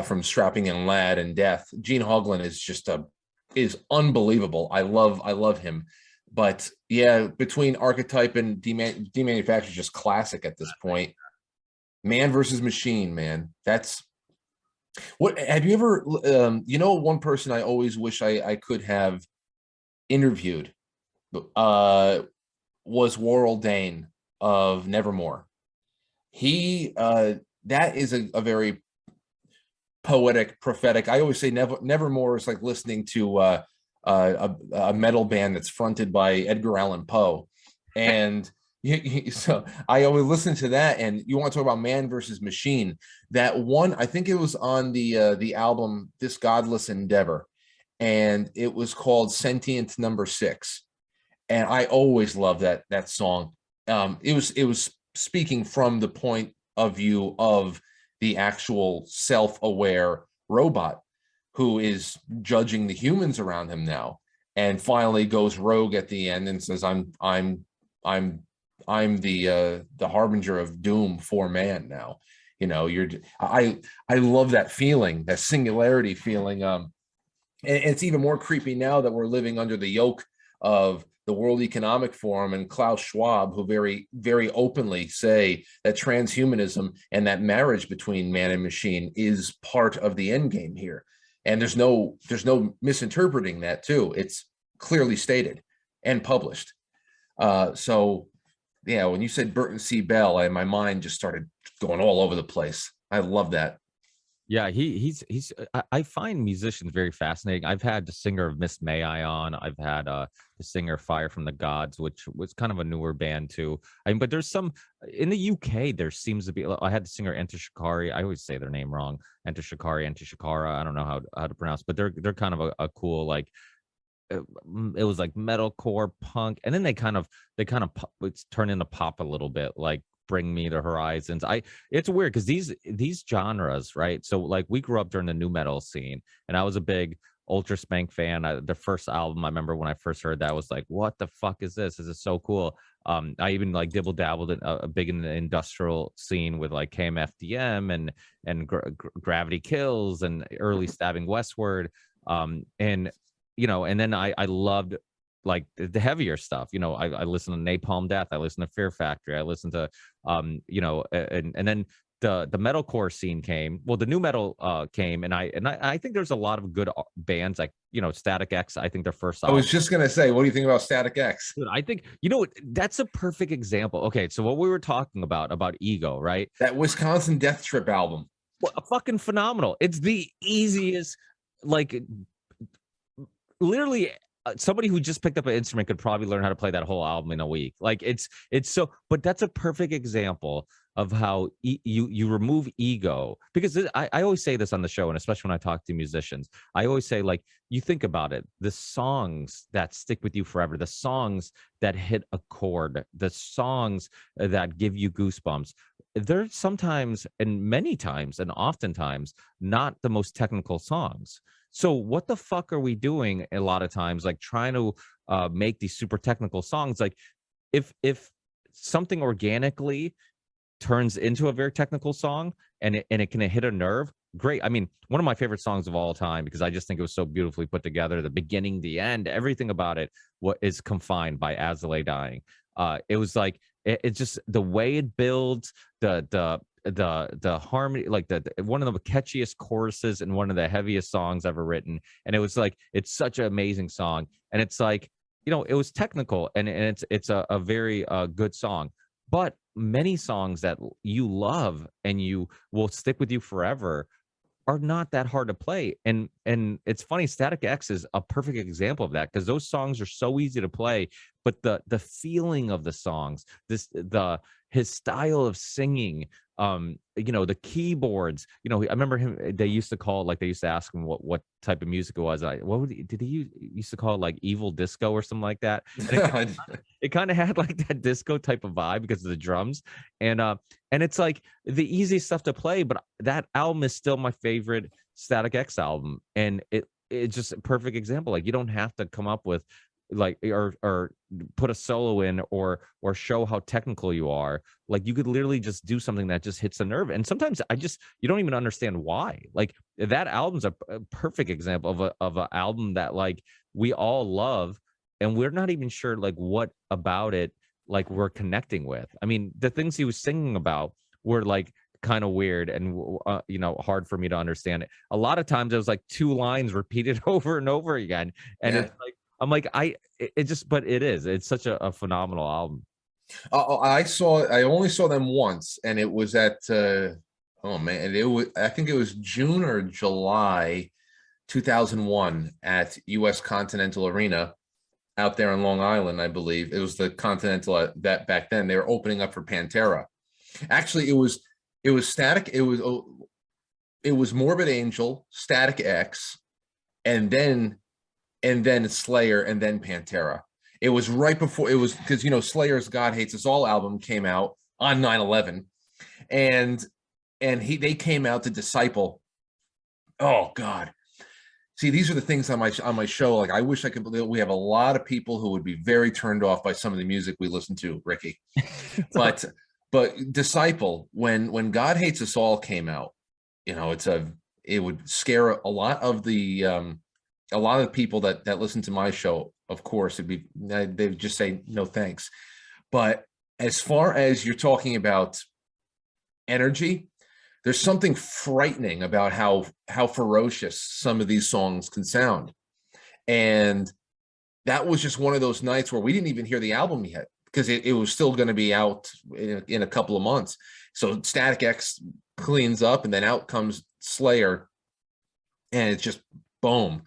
from Strapping Young Lad and Death. Gene Hoglan is unbelievable. I love him. But yeah, between Archetype and Demanufactured, just classic at this point. Man versus Machine, man. That's what. Have you ever? One person I always wish I could have interviewed uh, was Warrell Dane of Nevermore. He that is a very poetic, prophetic. I always say Nevermore is like listening to a metal band that's fronted by Edgar Allan Poe, and so I always listen to that. And you want to talk about man versus machine? That one, I think it was on the album This Godless Endeavor, and it was called Sentient Number 6. And I always love that song. It was speaking from the point of view of the actual self-aware robot who is judging the humans around him now, and finally goes rogue at the end and says, I'm the harbinger of doom for man now. I love that feeling, that singularity feeling. And it's even more creepy now that we're living under the yoke of the World Economic Forum and Klaus Schwab, who very, very openly say that transhumanism and that marriage between man and machine is part of the end game here. And there's no misinterpreting that too. It's clearly stated and published. So yeah, when you said Burton C. Bell, my mind just started going all over the place. I love that. yeah, he's I find musicians very fascinating. I've had the singer of Miss May I on. I've had the singer Fire from the Gods, which was kind of a newer band too. I mean, but there's some in the UK. There seems to be. I had the singer Enter Shikari. I always say their name wrong. Enter Shikari, Enter Shikara. I don't know how to pronounce, but they're kind of a cool, like it was like metalcore punk, and then it's turned into pop a little bit, like Bring Me the Horizons. It's weird because these genres, right? So like we grew up during the new metal scene, and I was a big Ultra Spank fan. The first album I remember when I first heard that was like, what the fuck is this? This is so cool. I even like dibble dabbled in a big in the industrial scene with like KMFDM and Gravity Kills and early Stabbing Westward. And and then I loved like the heavier stuff. I listen to Napalm Death, I listen to Fear Factory, I listen to and then the metalcore scene came. Well, the new metal came, and I think there's a lot of good bands like Static X. I think their first I album. was just gonna say, what do you think about Static X? Dude, I think that's a perfect example. Okay, so what we were talking about ego, right? That Wisconsin Death Trip album. Well, fucking phenomenal. It's the easiest, like literally somebody who just picked up an instrument could probably learn how to play that whole album in a week. Like it's so, but that's a perfect example of how you remove ego, because I always say this on the show, and especially when I talk to musicians, I always say, like, you think about it, the songs that stick with you forever, the songs that hit a chord, the songs that give you goosebumps, they're sometimes and many times and oftentimes not the most technical songs. So what the fuck are we doing a lot of times, like trying to make these super technical songs? Like if something organically turns into a very technical song and it can hit a nerve, great. I mean, one of my favorite songs of all time, because I just think it was so beautifully put together, the beginning, the end, everything about it, what is Confined by Azalea Dying. It was like it's just the way it builds, the harmony, like the one of the catchiest choruses and one of the heaviest songs ever written. And it was like, it's such an amazing song, and it's like, it was technical, and it's a very good song. But many songs that you love and you will stick with you forever are not that hard to play. And it's funny, Static X is a perfect example of that, because those songs are so easy to play, but the feeling of the songs, his style of singing, the keyboards, I remember him, they used to call it, like, they used to ask him what type of music it was. Did he used to call it, like, evil disco or something like that? And it kind of had like that disco type of vibe because of the drums. And it's like the easiest stuff to play, but that album is still my favorite Static X album. And it's just a perfect example. Like, you don't have to come up with like or put a solo in or show how technical you are. Like, you could literally just do something that just hits the nerve. And sometimes you don't even understand why. Like, that album's a perfect example of a album that, like, we all love, and we're not even sure like what about it like we're connecting with. I mean, the things he was singing about were like kind of weird and hard for me to understand. It a lot of times it was like two lines repeated over and over again, and Yeah. it's like, I'm like, but it's such a phenomenal album. I only saw them once, and it was at oh man, I think it was June or July 2001 at US Continental Arena out there in Long Island. I believe it was the Continental that back then they were opening up for Pantera. Actually, it was Static, it was Morbid Angel, Static X, and then Slayer, and then Pantera. It was right before, it was because Slayer's God Hates Us All album came out on 9/11, and they came out to Disciple. Oh God. See, these are the things on my show. Like, I wish I could. We have a lot of people who would be very turned off by some of the music we listen to, Ricky. but Disciple, when God Hates Us All came out, it would scare a lot of the people that listen to my show. Of course, they would just say no thanks. But as far as you're talking about energy, there's something frightening about how ferocious some of these songs can sound. And that was just one of those nights where we didn't even hear the album yet, because it was still going to be out in a couple of months. So Static X cleans up, and then out comes Slayer, and it's just boom,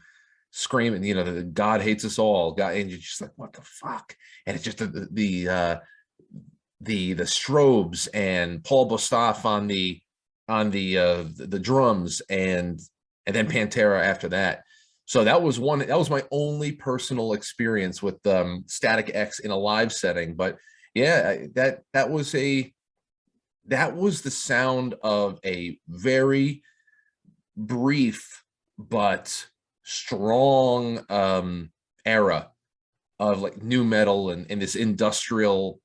screaming, the God Hates Us All, God, and you're just like, what the fuck? And it's just the strobes and Paul Bostaph on the drums, and then Pantera after that. So that was my only personal experience with Static X in a live setting. But yeah, that was the sound of a very brief but strong era of like new metal and this industrial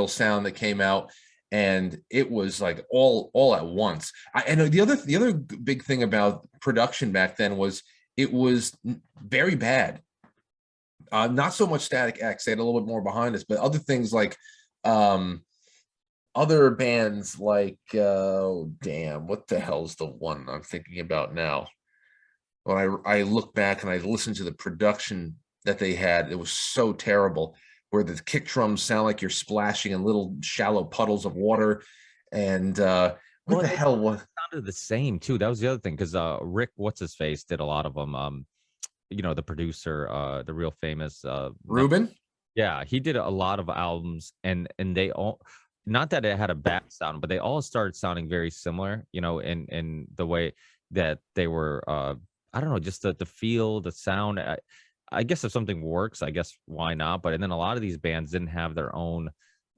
sound that came out. And it was like all at once. And the other big thing about production back then was it was very bad. Not so much Static X; they had a little bit more behind us, but other things like other bands like damn, what the hell's the one I'm thinking about now? When I look back and I listen to the production that they had, it was so terrible, where the kick drums sound like you're splashing in little shallow puddles of water. And what the hell was sounded the same too? That was the other thing, because Rick, what's his face, did a lot of them. The producer, the real famous Ruben? Yeah, he did a lot of albums, and they all, not that it had a bad sound, but they all started sounding very similar, in the way that they were I don't know, just the feel, the sound. I guess if something works, I guess why not? But and then a lot of these bands didn't have their own.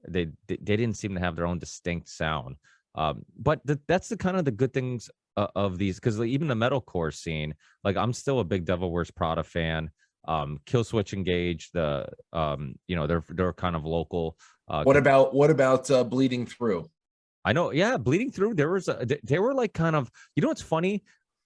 They didn't seem to have their own distinct sound. But that's the kind of the good things of these, because even the metalcore scene, like, I'm still a big Devil Wears Prada fan. Killswitch Engage, they're kind of local. What about Bleeding Through? I know, yeah, Bleeding Through. They were like kind of, what's funny?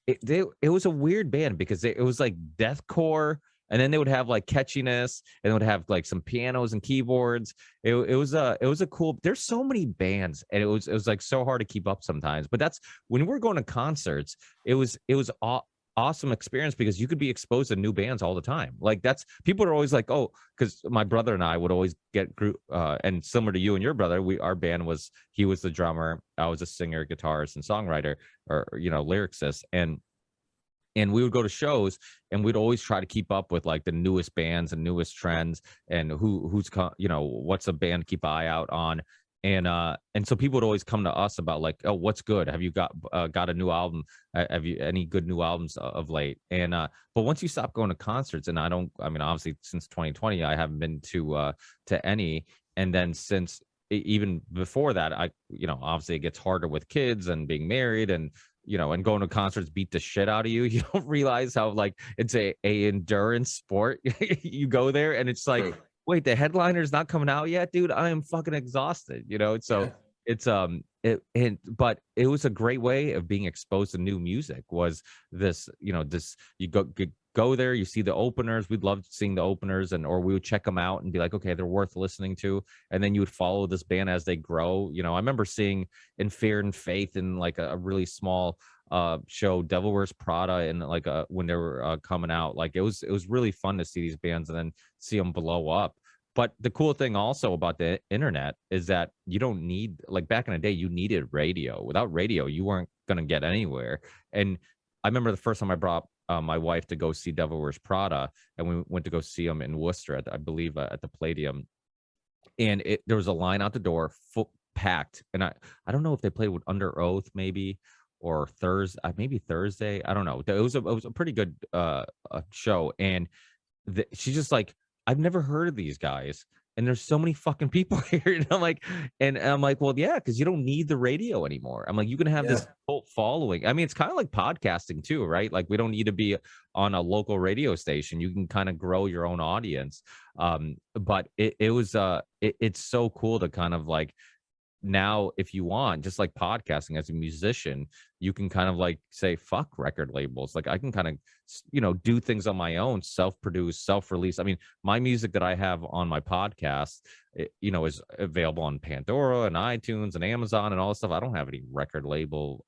It was a weird band, because it was like deathcore, and then they would have like catchiness, and they would have like some pianos and keyboards. It was a cool. There's so many bands, and it was like so hard to keep up sometimes. But that's when we're going to concerts. It was awesome experience, because you could be exposed to new bands all the time. Like, that's, people are always like, oh, because my brother and I would always get group, and similar to you and your brother, our band was, he was the drummer, I was a singer, guitarist, and songwriter, or lyricist, and And we would go to shows, and we'd always try to keep up with like the newest bands and newest trends, and what's a band to keep an eye out on. And so people would always come to us about like, oh, what's good? Have you got a new album? Have you any good new albums of late? But once you stop going to concerts, and I mean, obviously since 2020, I haven't been to any. And then since even before that, obviously it gets harder with kids and being married, and and going to concerts beat the shit out of you. You don't realize how like it's a endurance sport. You go there and it's like, True. wait, the headliner's not coming out yet, dude. I am fucking exhausted. So Yeah. it's but it was a great way of being exposed to new music. Was this, you go there, you see the openers. We'd love seeing the openers, or we would check them out and be like, okay, they're worth listening to. And then you would follow this band as they grow. I remember seeing In Fear and Faith in like a really small show, Devil Wears Prada, and like when they were coming out. Like it was really fun to see these bands and then see them blow up. But the cool thing also about the internet is that you don't need, like back in the day, you needed radio. Without radio, you weren't going to get anywhere. And I remember the first time I brought my wife to go see Devil Wears Prada, and we went to go see them in Worcester, I believe at the Palladium. And there was a line out the door, full packed. And I don't know if they played with Under Oath, maybe, or Thursday. I don't know. It was a pretty good show. And she's just like, I've never heard of these guys, and there's so many fucking people here. And I'm like, well, yeah, because you don't need the radio anymore. I'm like, you can have this cult following. I mean, it's kind of like podcasting too, right? Like we don't need to be on a local radio station. You can kind of grow your own audience. But it's so cool to kind of like, now if you want, just like podcasting as a musician, you can kind of like say fuck record labels. Like I can kind of do things on my own, self-produce, self-release. I mean, my music that I have on my podcast is available on Pandora and iTunes and Amazon and all this stuff. I don't have any record label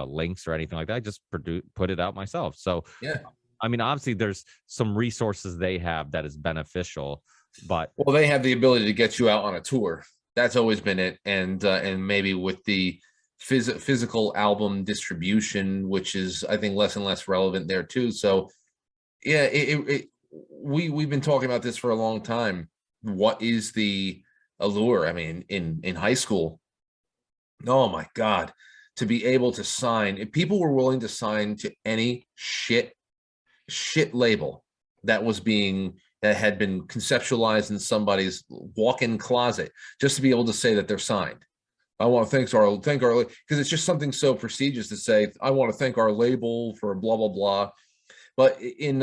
links or anything like that. I just put it out myself. So Yeah. I mean, obviously there's some resources they have that is beneficial, but Well, they have the ability to get you out on a tour. That's always been it. And maybe with the physical album distribution, which is, I think, less and less relevant there too. So yeah, we've been talking about this for a long time. What is the allure? I mean, in high school, oh my God, to be able to sign, if people were willing to sign to any shit label that had been conceptualized in somebody's walk-in closet, just to be able to say that they're signed. I want to thank our because it's just something so prestigious to say, I want to thank our label for blah blah blah. But in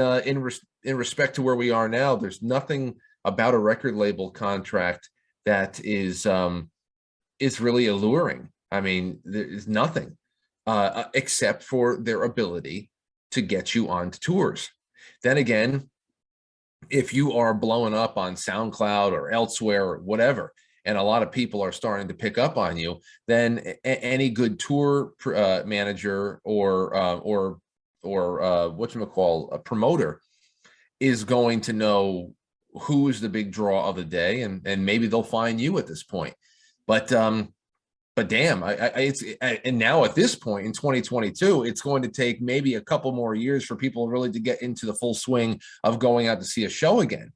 respect to where we are now, there's nothing about a record label contract that is really alluring. I mean, there's nothing except for their ability to get you on tours. Then again, if you are blowing up on SoundCloud or elsewhere or whatever, and a lot of people are starting to pick up on you, then any good tour manager or whatchamacall, a promoter, is going to know who is the big draw of the day, and maybe they'll find you at this point. But damn, and now at this point in 2022, it's going to take maybe a couple more years for people really to get into the full swing of going out to see a show again.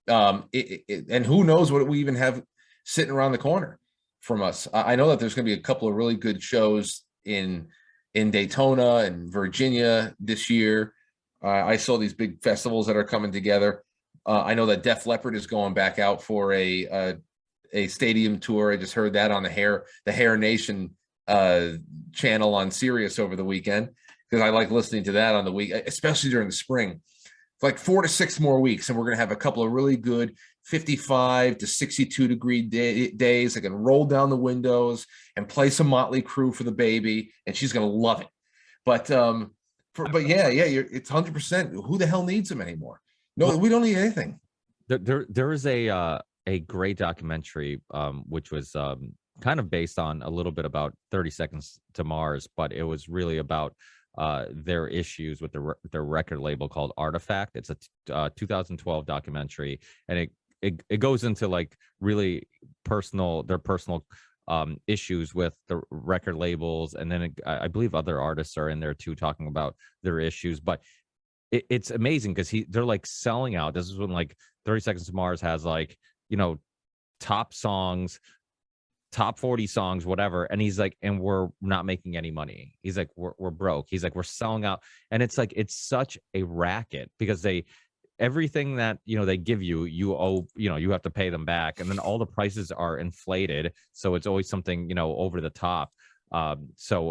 And who knows what we even have sitting around the corner from us. I know that there's going to be a couple of really good shows in Daytona and Virginia this year. I saw these big festivals that are coming together. I know that Def Leppard is going back out for a stadium tour. I just heard that on the Hair Nation channel on Sirius over the weekend, because I like listening to that on the week, especially during the spring. It's like 4 to 6 more weeks, and we're going to have a couple of really good 55 to 62 degree days. I can roll down the windows and play some Motley Crue for the baby, and she's going to love it. But it's 100%. Who the hell needs them anymore? No, we don't need anything. There is a great documentary which was kind of based on a little bit about 30 Seconds to Mars, but it was really about their issues with their record label called Artifact. It's a 2012 documentary, and it goes into like really their personal issues with the record labels, and then I believe other artists are in there too talking about their issues. But it's amazing because they're like selling out. This is when like 30 Seconds to Mars has like, you know, top songs, top 40 songs, whatever. And he's like, and we're not making any money. He's like, we're broke. He's like, we're selling out. And it's like, it's such a racket because everything that, you know, they give you, you owe, you know, you have to pay them back. And then all the prices are inflated. So it's always something, you know, over the top. So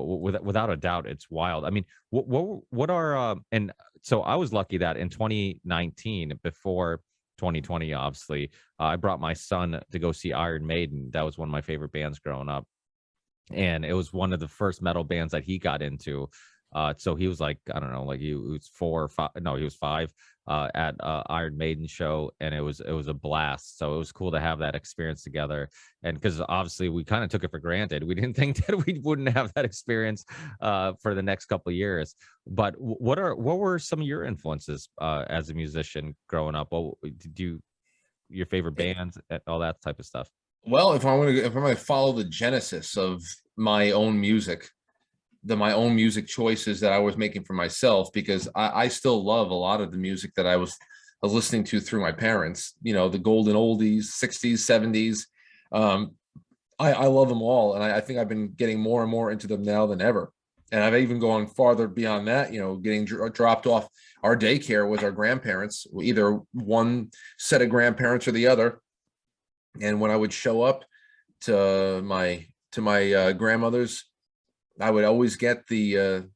without a doubt, it's wild. I mean, what are, and so I was lucky that in 2019, before 2020, obviously, I brought my son to go see Iron Maiden. That was one of my favorite bands growing up. And it was one of the first metal bands that he got into. So he was like, I don't know, like he was 4 or 5. No, he was 5 at Iron Maiden show, and it was a blast. So it was cool to have that experience together. And because obviously we kind of took it for granted, we didn't think that we wouldn't have that experience for the next couple of years. But what were some of your influences as a musician growing up? What did your favorite bands, all that type of stuff? Well, if I'm gonna follow the genesis of my own music, my own music choices that I was making for myself, because I still love a lot of the music that I was listening to through my parents, you know, the golden oldies, 60s, 70s. I love them all. And I think I've been getting more and more into them now than ever. And I've even gone farther beyond that, you know, getting dropped off our daycare with our grandparents, either one set of grandparents or the other. And when I would show up to my grandmother's, I would always get the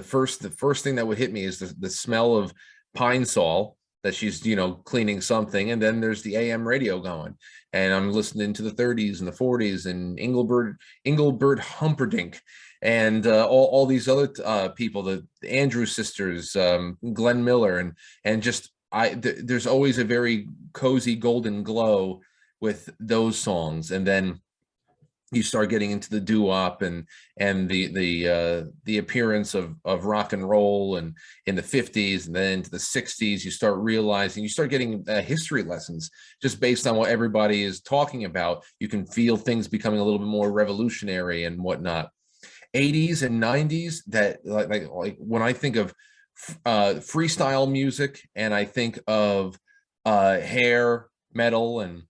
first thing that would hit me is the smell of pine sol that she's, you know, cleaning something, and then there's the AM radio going, and I'm listening to the 30s and the 40s and Engelbert Humperdinck and all these other people, the Andrews sisters, Glenn Miller, and just there's always a very cozy golden glow with those songs. And then you start getting into the doo-wop and the appearance of rock and roll, and in the 50s and then into the 60s, you start realizing, you start getting history lessons just based on what everybody is talking about. You can feel things becoming a little bit more revolutionary and whatnot. 80s and 90s, that like when I think of freestyle music, and I think of hair metal and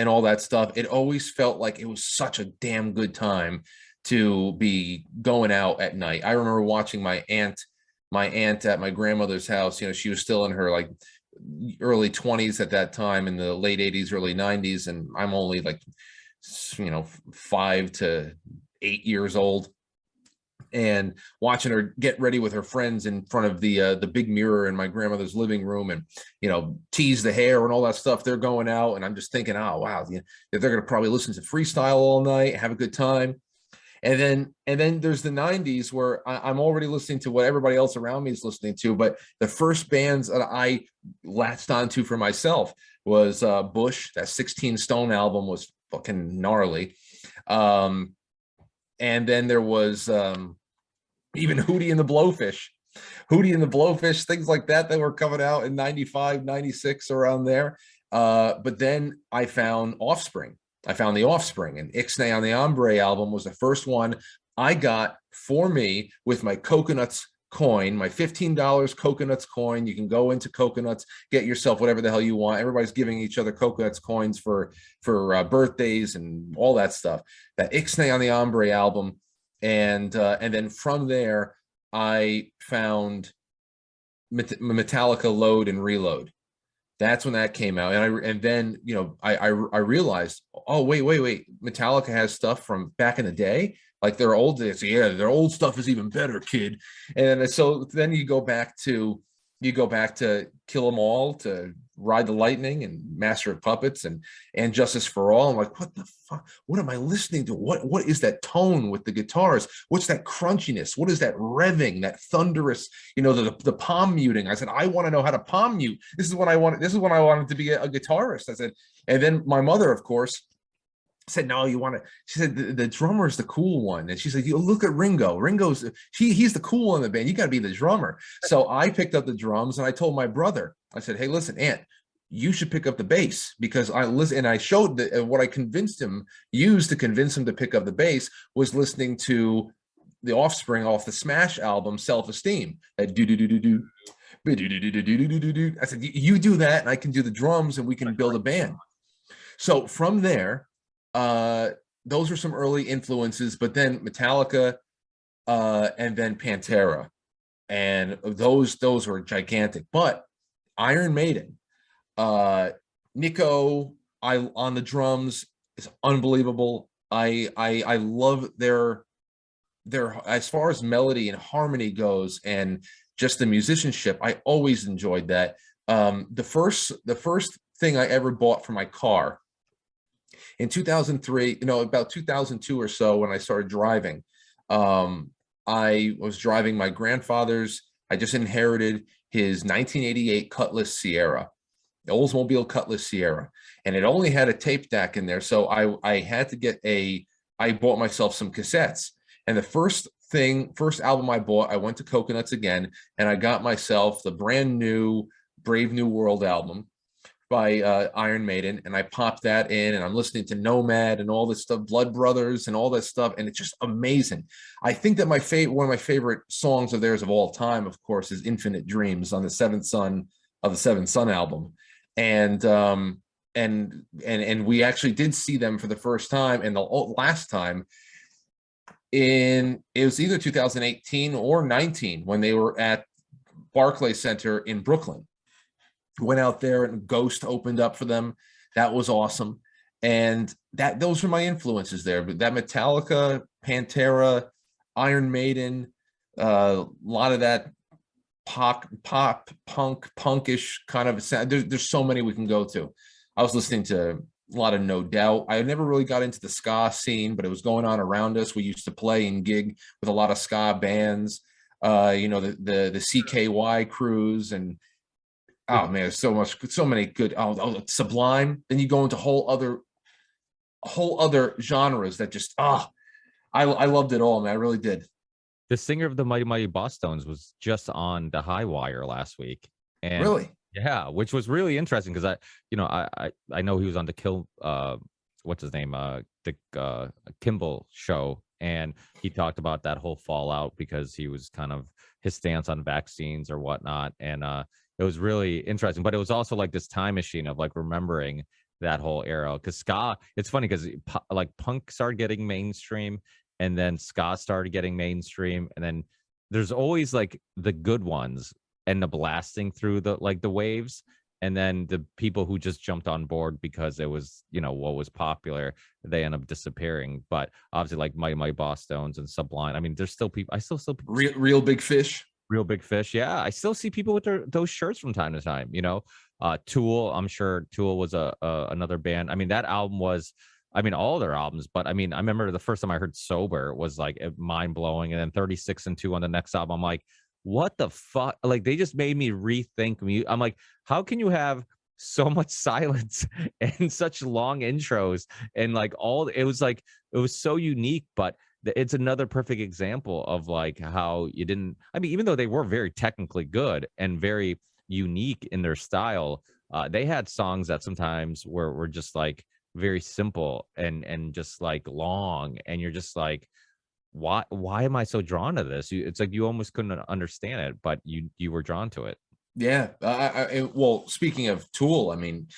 all that stuff, it always felt like it was such a damn good time to be going out at night. I remember watching my aunt at my grandmother's house. You know, she was still in her like early 20s at that time, in the late 80s, early 90s, and I'm only like, you know, 5 to 8 years old, and watching her get ready with her friends in front of the big mirror in my grandmother's living room, and, you know, tease the hair and all that stuff. They're going out, and I'm just thinking, oh wow, they're going to probably listen to freestyle all night, have a good time. And then there's the 90s, where I'm already listening to what everybody else around me is listening to, but the first bands that I latched onto for myself was Bush. That 16 Stone album was fucking gnarly. And then there was even Hootie and the Blowfish, things like that were coming out in 95, 96, around there. But then I found Offspring. I found the Offspring, and Ixnay on the Hombre album was the first one I got for me with my Coconuts coin, my $15 Coconuts coin. You can go into Coconuts, get yourself whatever the hell you want. Everybody's giving each other Coconuts coins for birthdays and all that stuff. That Ixnay on the Hombre album. And then from there, I found Metallica Load and Reload. That's when that came out. And then, you know, I realized, oh, wait. Metallica has stuff from back in the day. Like their old, yeah, their old stuff is even better, kid. And so then you go back to Kill 'Em All, to Ride the Lightning, and Master of Puppets, and Justice for All. I'm like, what the fuck? What am I listening to? What is that tone with the guitars? What's that crunchiness? What is that revving, that thunderous, you know, the palm muting? I said, I want to know how to palm mute. This is when I wanted to be a guitarist. I said, and then my mother, of course, said, no, you want to, she said, the drummer is the cool one. And she said, you look at Ringo. He's the cool one in the band. You got to be the drummer. So I picked up the drums, and I told my brother, I said, hey, listen, Aunt, you should pick up the bass, because I listen, and I showed that what I convinced him, used to convince him to pick up the bass, was listening to the Offspring off the Smash album Self Esteem. That do do do do do. I said, you do that, and I can do the drums, and we can build a band. So from there, those are some early influences, but then Metallica, and then Pantera, and those were gigantic. But Iron Maiden, Nico, I on the drums is unbelievable. I love their as far as melody and harmony goes, and just the musicianship. I always enjoyed that. The first thing I ever bought for my car in 2003, about 2002 or so, when I started driving, I was driving my grandfather's. I just inherited his 1988 Cutlass Sierra, the Oldsmobile Cutlass Sierra, and it only had a tape deck in there. So I had to get I bought myself some cassettes. And the first album I bought, I went to Coconuts again, and I got myself the brand new Brave New World album by Iron Maiden, and I popped that in, and I'm listening to Nomad and all this stuff, Blood Brothers and all that stuff, and it's just amazing. I think that one of my favorite songs of theirs of all time, of course, is Infinite Dreams on the Seventh Son album. And we actually did see them for the first time, and the last time it was either 2018 or 19, when they were at Barclays Center in Brooklyn. Went out there, and Ghost opened up for them. That was awesome. And those are my influences there. But that Metallica, Pantera, Iron Maiden, a lot of that pop, punk, punkish kind of sound. There's so many we can go to. I was listening to a lot of No Doubt. I never really got into the ska scene, but it was going on around us. We used to play and gig with a lot of ska bands. The CKY crews, and oh man, there's so many good. Sublime. Then you go into whole other genres that just I loved it all, man. I really did. The singer of the Mighty Mighty Bosstones was just on the High Wire last week, and Really? yeah, which was really interesting, because I know he was on the what's his name, the Kimball show, and he talked about that whole fallout, because he was kind of his stance on vaccines or whatnot, and it was really interesting. But it was also like this time machine of like remembering that whole era, because ska, it's funny because like punk started getting mainstream, and then ska started getting mainstream, and then there's always like the good ones and the blasting through the waves, and then the people who just jumped on board because it was what was popular, they end up disappearing. But obviously, like my Bosstones and Sublime, I mean, there's still people. I still Real Big Fish. Real Big Fish, yeah. I still see people with those shirts from time to time. Tool. I'm sure Tool was another band. I mean, that album was. I mean, all their albums, but I mean, I remember the first time I heard Sober was like mind blowing, and then 36 and 2 on the next album. I'm like, what the fuck? Like, they just made me rethink me. I'm like, how can you have so much silence and such long intros, and like it was so unique, but it's another perfect example of like how you didn't. I mean, even though they were very technically good and very unique in their style, they had songs that sometimes were just like very simple and just like long, and you're just like, why am I so drawn to this? It's like you almost couldn't understand it, but you were drawn to it. Yeah. Well, speaking of Tool, I mean,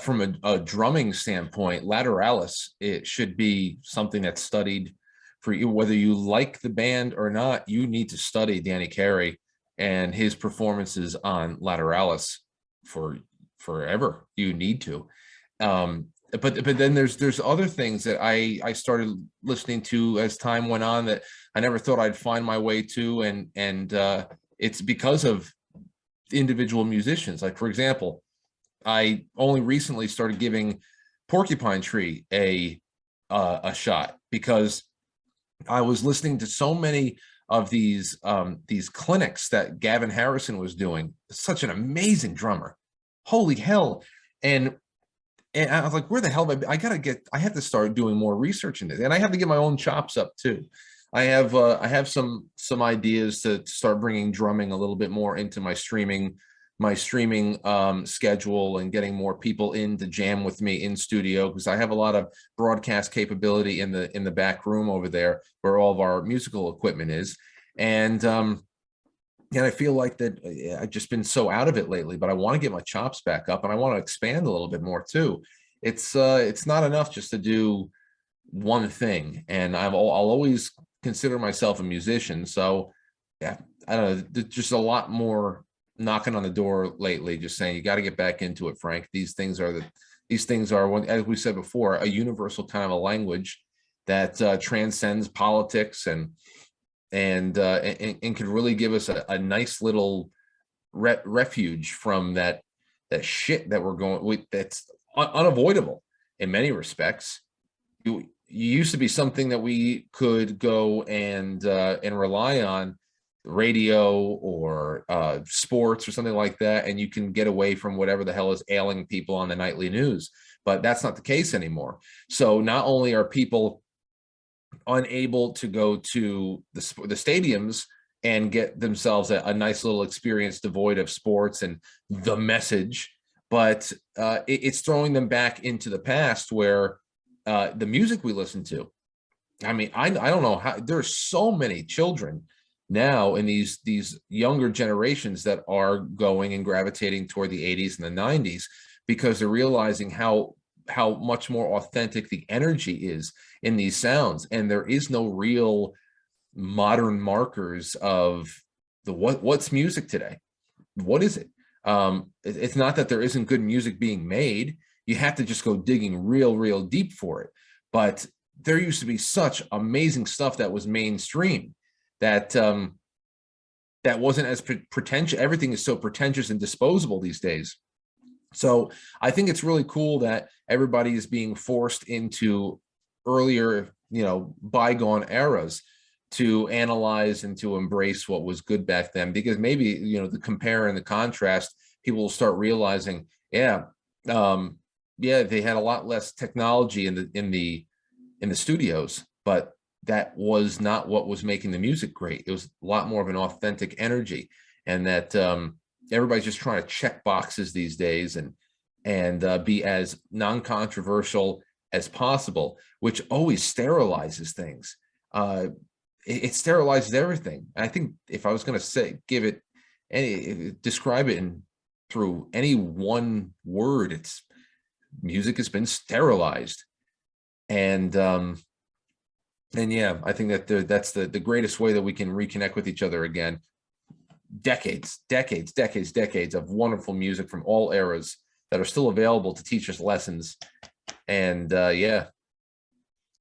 from a drumming standpoint, Lateralis, it should be something that's studied for you, whether you like the band or not. You need to study Danny Carey and his performances on Lateralis for forever. You need to. But then there's other things that I started listening to as time went on that I never thought I'd find my way to, and it's because of individual musicians. Like, for example, I only recently started giving Porcupine Tree a shot, because I was listening to so many of these clinics that Gavin Harrison was doing. Such an amazing drummer, holy hell! And I was like, where the hell I have to start doing more research in this, and I have to get my own chops up too. I have some ideas to start bringing drumming a little bit more into my streaming my streaming schedule and getting more people in to jam with me in studio, because I have a lot of broadcast capability in the back room over there where all of our musical equipment is. And I feel like that I've just been so out of it lately, but I want to get my chops back up, and I want to expand a little bit more too. It's not enough just to do one thing, and I'll always consider myself a musician. So yeah, I don't know, there's just a lot more knocking on the door lately, just saying you got to get back into it, Frank. These things are, as we said before, a universal kind of a language that transcends politics and can really give us a nice little refuge from that shit that we're going with, that's unavoidable in many respects. You used to be something that we could go and rely on, radio or sports or something like that, and you can get away from whatever the hell is ailing people on the nightly news. But that's not the case anymore. So not only are people unable to go to the stadiums and get themselves a nice little experience devoid of sports and the message, but it's throwing them back into the past where the music we listen to. I mean, I don't know how there's so many children now in these younger generations that are going and gravitating toward the 80s and the 90s, because they're realizing how much more authentic the energy is in these sounds, and there is no real modern markers of what's music today. What is it? It's not that there isn't good music being made. You have to just go digging real deep for it. But there used to be such amazing stuff that was mainstream that that wasn't as pretentious. Everything is so pretentious and disposable these days. So I think it's really cool that everybody is being forced into earlier, bygone eras to analyze and to embrace what was good back then, because maybe, the compare and the contrast, people will start realizing, they had a lot less technology in the studios, but that was not what was making the music great. It was a lot more of an authentic energy, and that everybody's just trying to check boxes these days and be as non-controversial as possible, which always sterilizes things. It sterilizes everything. I think if I was going to describe it through any one word, it's music has been sterilized. And yeah, I think that that's the greatest way that we can reconnect with each other again. Decades of wonderful music from all eras that are still available to teach us lessons. And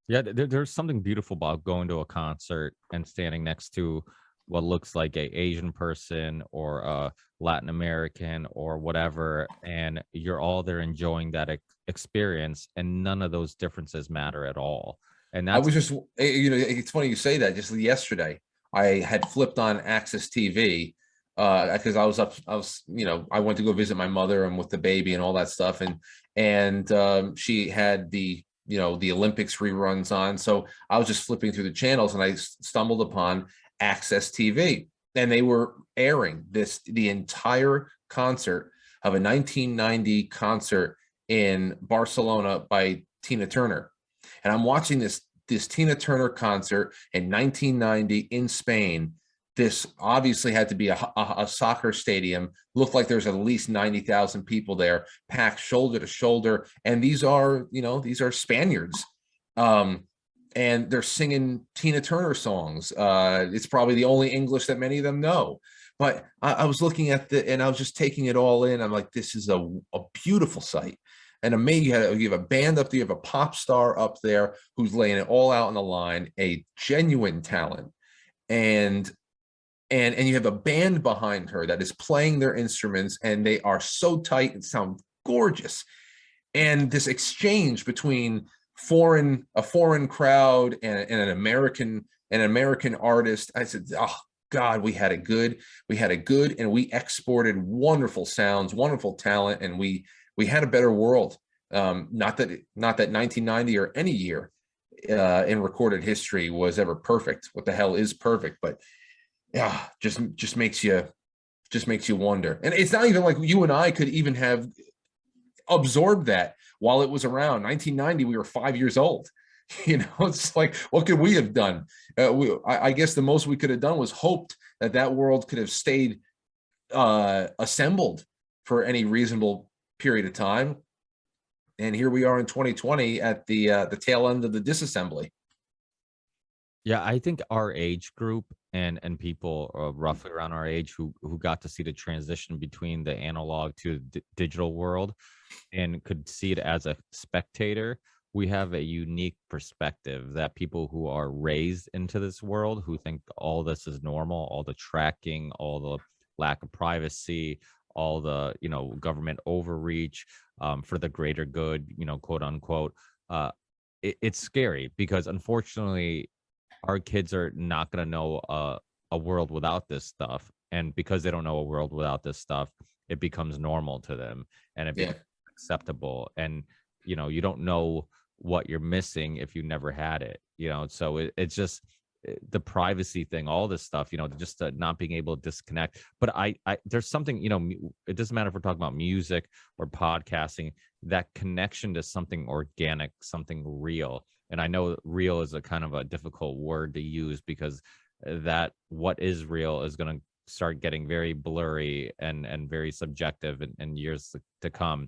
there's something beautiful about going to a concert and standing next to what looks like a Asian person or a Latin American or whatever, and you're all there enjoying that experience, and none of those differences matter at all. And I that's was just, it's funny you say that. Just yesterday, I had flipped on Access TV because I went to go visit my mother and with the baby and all that stuff, and she had the Olympics reruns on, so I was just flipping through the channels and I stumbled upon Access TV, and they were airing the entire concert of a 1990 concert in Barcelona by Tina Turner. And I'm watching this Tina Turner concert in 1990 in Spain. This obviously had to be a soccer stadium. Looked like there's at least 90,000 people there, packed shoulder to shoulder. And these are Spaniards. And they're singing Tina Turner songs. It's probably the only English that many of them know. But I was looking at and I was just taking it all in. I'm like, this is a beautiful sight. And amazing, you have a band up there, you have a pop star up there who's laying it all out on the line, a genuine talent. And you have a band behind her that is playing their instruments, and they are so tight and sound gorgeous. And this exchange between a foreign crowd and an American artist, I said, oh God, we had it good, and we exported wonderful sounds, wonderful talent, and we had a better world. Not that 1990 or any year in recorded history was ever perfect. What the hell is perfect? But yeah, just makes you just makes you wonder. And it's not even like you and I could even have absorbed that while it was around. 1990, we were 5 years old. It's like, what could we have done? I guess the most we could have done was hoped that that world could have stayed assembled for any reasonable period of time. And here we are in 2020 at the tail end of the disassembly. Yeah, I think our age group and people roughly around our age who got to see the transition between the analog to digital world and could see it as a spectator, we have a unique perspective that people who are raised into this world, who think all this is normal, all the tracking, all the lack of privacy, all the government overreach for the greater good, quote unquote. It's scary because unfortunately our kids are not going to know a world without this stuff, and because they don't know a world without this stuff, it becomes normal to them, and it becomes acceptable, and you don't know what you're missing if you never had it. So it's just the privacy thing, all this stuff, just not being able to disconnect. But I there's something, it doesn't matter if we're talking about music or podcasting, that connection to something organic, something real. And I know real is a kind of a difficult word to use because that what is real is going to start getting very blurry and very subjective in years to come.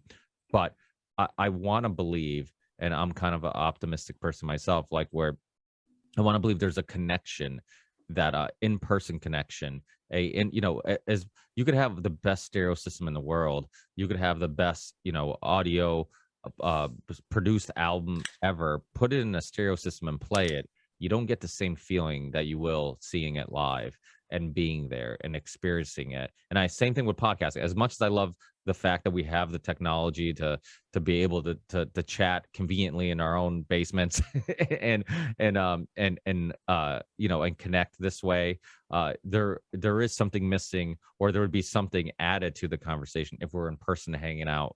But I want to believe, and I'm kind of an optimistic person myself, like where I want to believe there's a connection, that in-person connection, as you could have the best stereo system in the world, you could have the best, audio produced album ever, put it in a stereo system and play it, you don't get the same feeling that you will seeing it live and being there and experiencing it. And same thing with podcasting. As much as I love the fact that we have the technology to be able to chat conveniently in our own basements and connect this way, there is something missing, or there would be something added to the conversation if we're in person hanging out.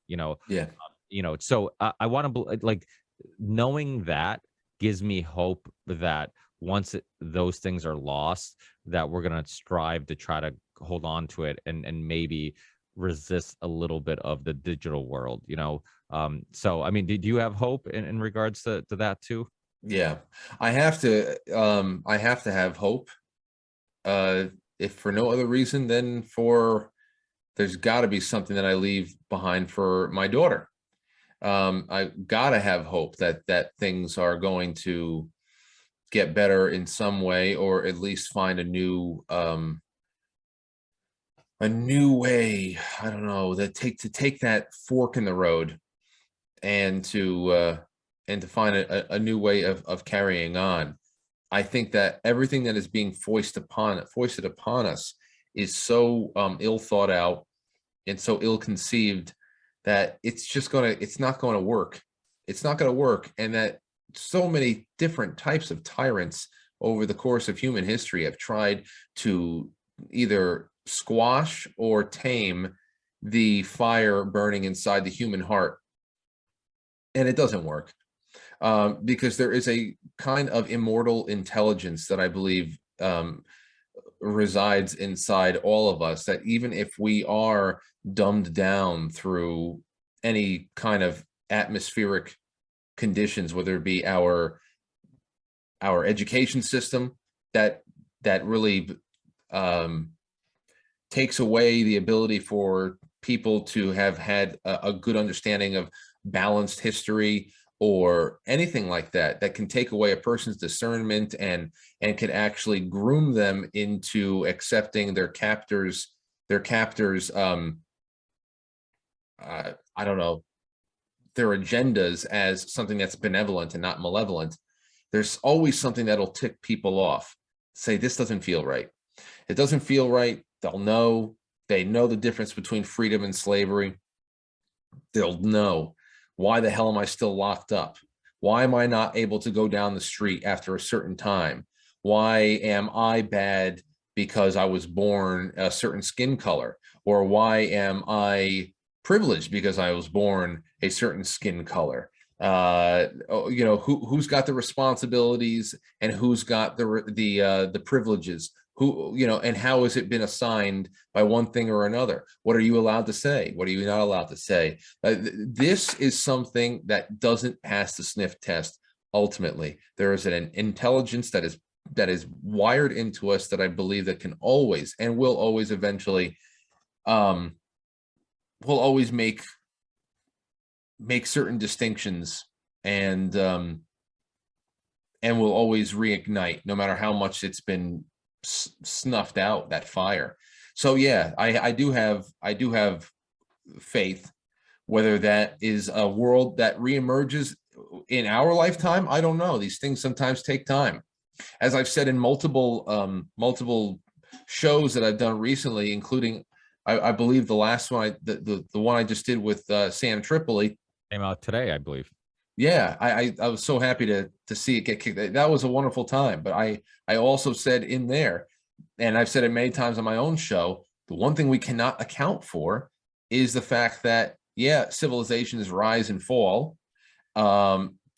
So I want to, like, knowing that gives me hope that once those things are lost, that we're going to strive to try to hold on to it and maybe resist a little bit of the digital world. So I mean, do you have hope in regards to that too? Yeah, I have to have hope, if for no other reason than there's got to be something that I leave behind for my daughter. I gotta have hope that things are going to get better in some way, or at least find a new way. I don't know, to take that fork in the road and to find a new way of carrying on. I think that everything that is being foisted upon us is so ill thought out and so ill conceived that it's not going to work. It's not going to work. And that so many different types of tyrants over the course of human history have tried to either squash or tame the fire burning inside the human heart. And it doesn't work, because there is a kind of immortal intelligence that I believe resides inside all of us, that even if we are dumbed down through any kind of atmospheric conditions, whether it be our education system that really takes away the ability for people to have had a good understanding of balanced history, or anything like that can take away a person's discernment and can actually groom them into accepting their captors I don't know, their agendas as something that's benevolent and not malevolent. There's always something that'll tick people off. Say, this doesn't feel right. It doesn't feel right. They know the difference between freedom and slavery. They'll know, why the hell am I still locked up? Why am I not able to go down the street after a certain time? Why am I bad because I was born a certain skin color? Or why am I privileged because I was born a certain skin color? Who's got the responsibilities and who's got the privileges? Who, and how has it been assigned by one thing or another? What are you allowed to say? What are you not allowed to say? This is something that doesn't pass the sniff test. Ultimately, there is an intelligence that is wired into us that I believe that can always and will always eventually will always make certain distinctions, and will always reignite no matter how much it's been snuffed out, that fire. So yeah, I do have faith. Whether that is a world that reemerges in our lifetime, I don't know. These things sometimes take time. As I've said in multiple shows that I've done recently, including I believe the last one, the one I just did with Sam Tripoli. Came out today, I believe. Yeah, I was so happy to see it get kicked. That was a wonderful time. But I also said in there, and I've said it many times on my own show, the one thing we cannot account for is the fact that, yeah, civilizations rise and fall.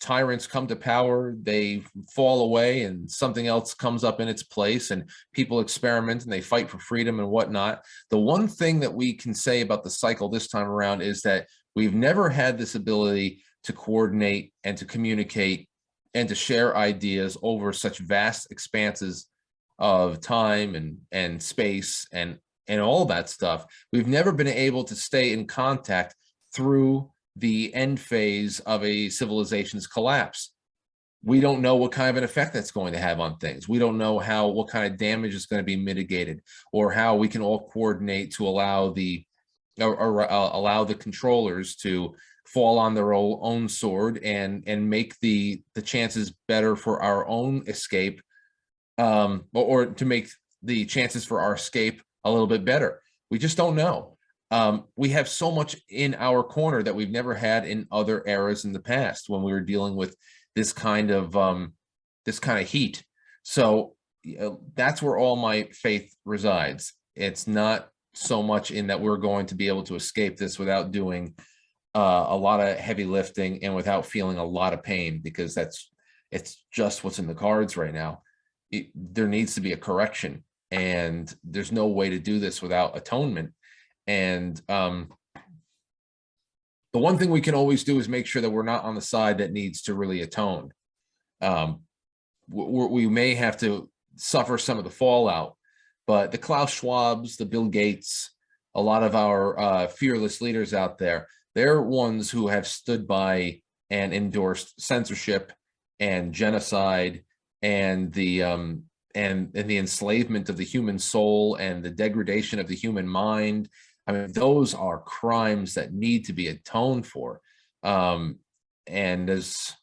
Tyrants come to power, they fall away, and something else comes up in its place, and people experiment and they fight for freedom and whatnot. The one thing that we can say about the cycle this time around is that we've never had this ability to coordinate and to communicate and to share ideas over such vast expanses of time and space and all that stuff. We've never been able to stay in contact through the end phase of a civilization's collapse. We don't know what kind of an effect that's going to have on things. We don't know what kind of damage is going to be mitigated, or how we can all coordinate to allow the controllers to fall on their own sword and make the chances better for our own escape, or to make the chances for our escape a little bit better. We just don't know. We have so much in our corner that we've never had in other eras in the past when we were dealing with this kind of heat. So that's where all my faith resides. It's not so much in that we're going to be able to escape this without doing a lot of heavy lifting and without feeling a lot of pain, because it's just what's in the cards right now. There needs to be a correction, and there's no way to do this without atonement. And the one thing we can always do is make sure that we're not on the side that needs to really atone. We may have to suffer some of the fallout, but the Klaus Schwabs, the Bill Gates, a lot of our fearless leaders out there, they're ones who have stood by and endorsed censorship and genocide and the enslavement of the human soul and the degradation of the human mind. I mean, those are crimes that need to be atoned for. And as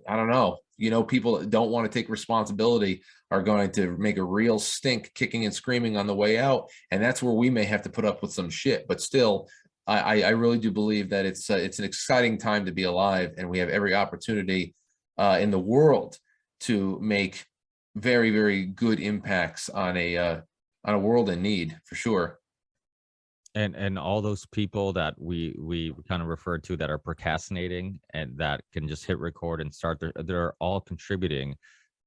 I don't know, people that don't want to take responsibility are going to make a real stink kicking and screaming on the way out. And that's where we may have to put up with some shit. But still, I really do believe that it's an exciting time to be alive, and we have every opportunity in the world to make very, very good impacts on a world in need, for sure. And all those people that we kind of refer to that are procrastinating and that can just hit record and start, they're all contributing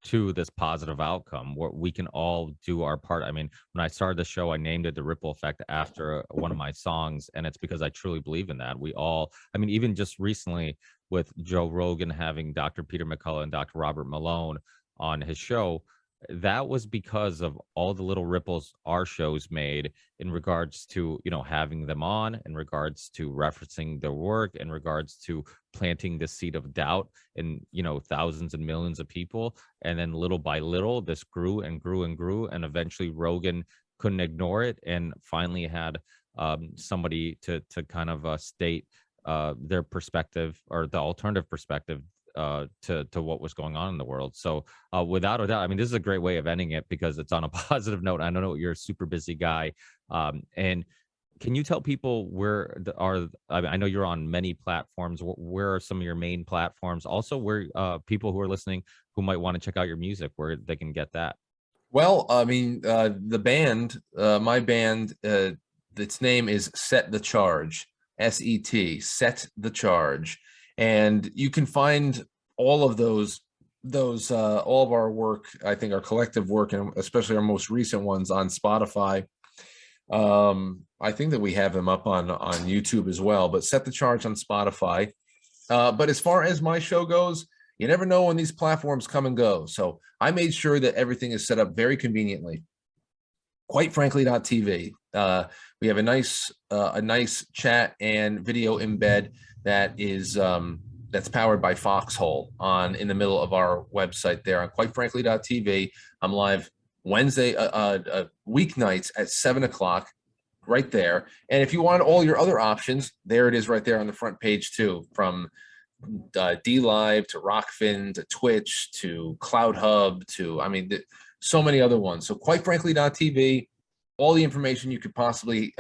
to this positive outcome where we can all do our part. I mean, when I started the show, I named it The Ripple Effect after one of my songs, and it's because I truly believe in that. I mean, even just recently with Joe Rogan having Dr. Peter McCullough and Dr. Robert Malone on his show, that was because of all the little ripples our shows made in regards to, having them on, in regards to referencing their work, in regards to planting the seed of doubt in, thousands and millions of people. And then little by little, this grew and grew and grew. And eventually Rogan couldn't ignore it and finally had somebody to kind of state their perspective, or the alternative perspective to what was going on in the world. So without a doubt, I mean, this is a great way of ending it because it's on a positive note. I know you're a super busy guy. And can you tell people I know you're on many platforms. Where are some of your main platforms? Also, where people who are listening who might want to check out your music, where they can get that? Well, I mean, the band, my band, its name is Set the Charge, SET, Set the Charge. And you can find all of those those all of our work, I think our collective work, and especially our most recent ones on Spotify. I think that we have them up on YouTube as well, but Set the Charge on Spotify. But as far as my show goes, you never know when these platforms come and go. So I made sure that everything is set up very conveniently. Quite frankly.tv. We have a nice chat and video embed that is that's powered by Foxhole on in the middle of our website there on quite frankly.tv. I'm live Wednesday, weeknights at 7 o'clock, right there. And if you want all your other options, there it is right there on the front page too, from D Live to Rockfin to Twitch to Cloud Hub to, I mean, so many other ones. So quite frankly.tv, all the information you could possibly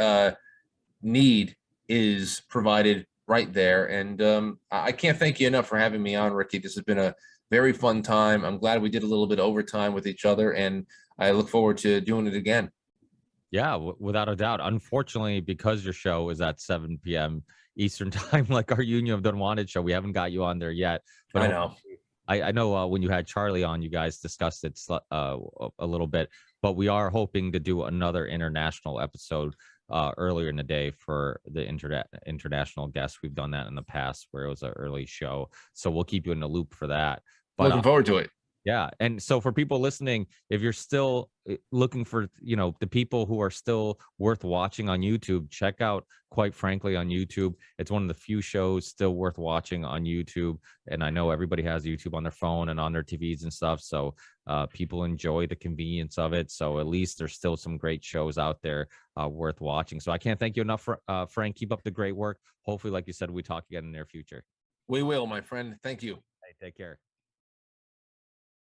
need is provided right there. And I can't thank you enough for having me on, Ricky. This has been a very fun time. I'm glad we did a little bit of overtime with each other, and I look forward to doing it again. Yeah, without a doubt. Unfortunately, because your show is at 7 p.m. Eastern time, like our Union of the Unwanted show, we haven't got you on there yet. But I know. I know when you had Charlie on, you guys discussed it a little bit, but we are hoping to do another international episode earlier in the day for the international guests. We've done that in the past where it was an early show. So we'll keep you in the loop for that. But Looking forward to it. yeah. And so for people listening, if you're still looking for, the people who are still worth watching on YouTube, check out Quite Frankly on YouTube. It's one of the few shows still worth watching on YouTube. And I know everybody has YouTube on their phone and on their TVs and stuff. So people enjoy the convenience of it. So at least there's still some great shows out there worth watching. So I can't thank you enough, Frank. Keep up the great work. Hopefully, like you said, we talk again in the near future. We will, my friend. Thank you. Hey, take care.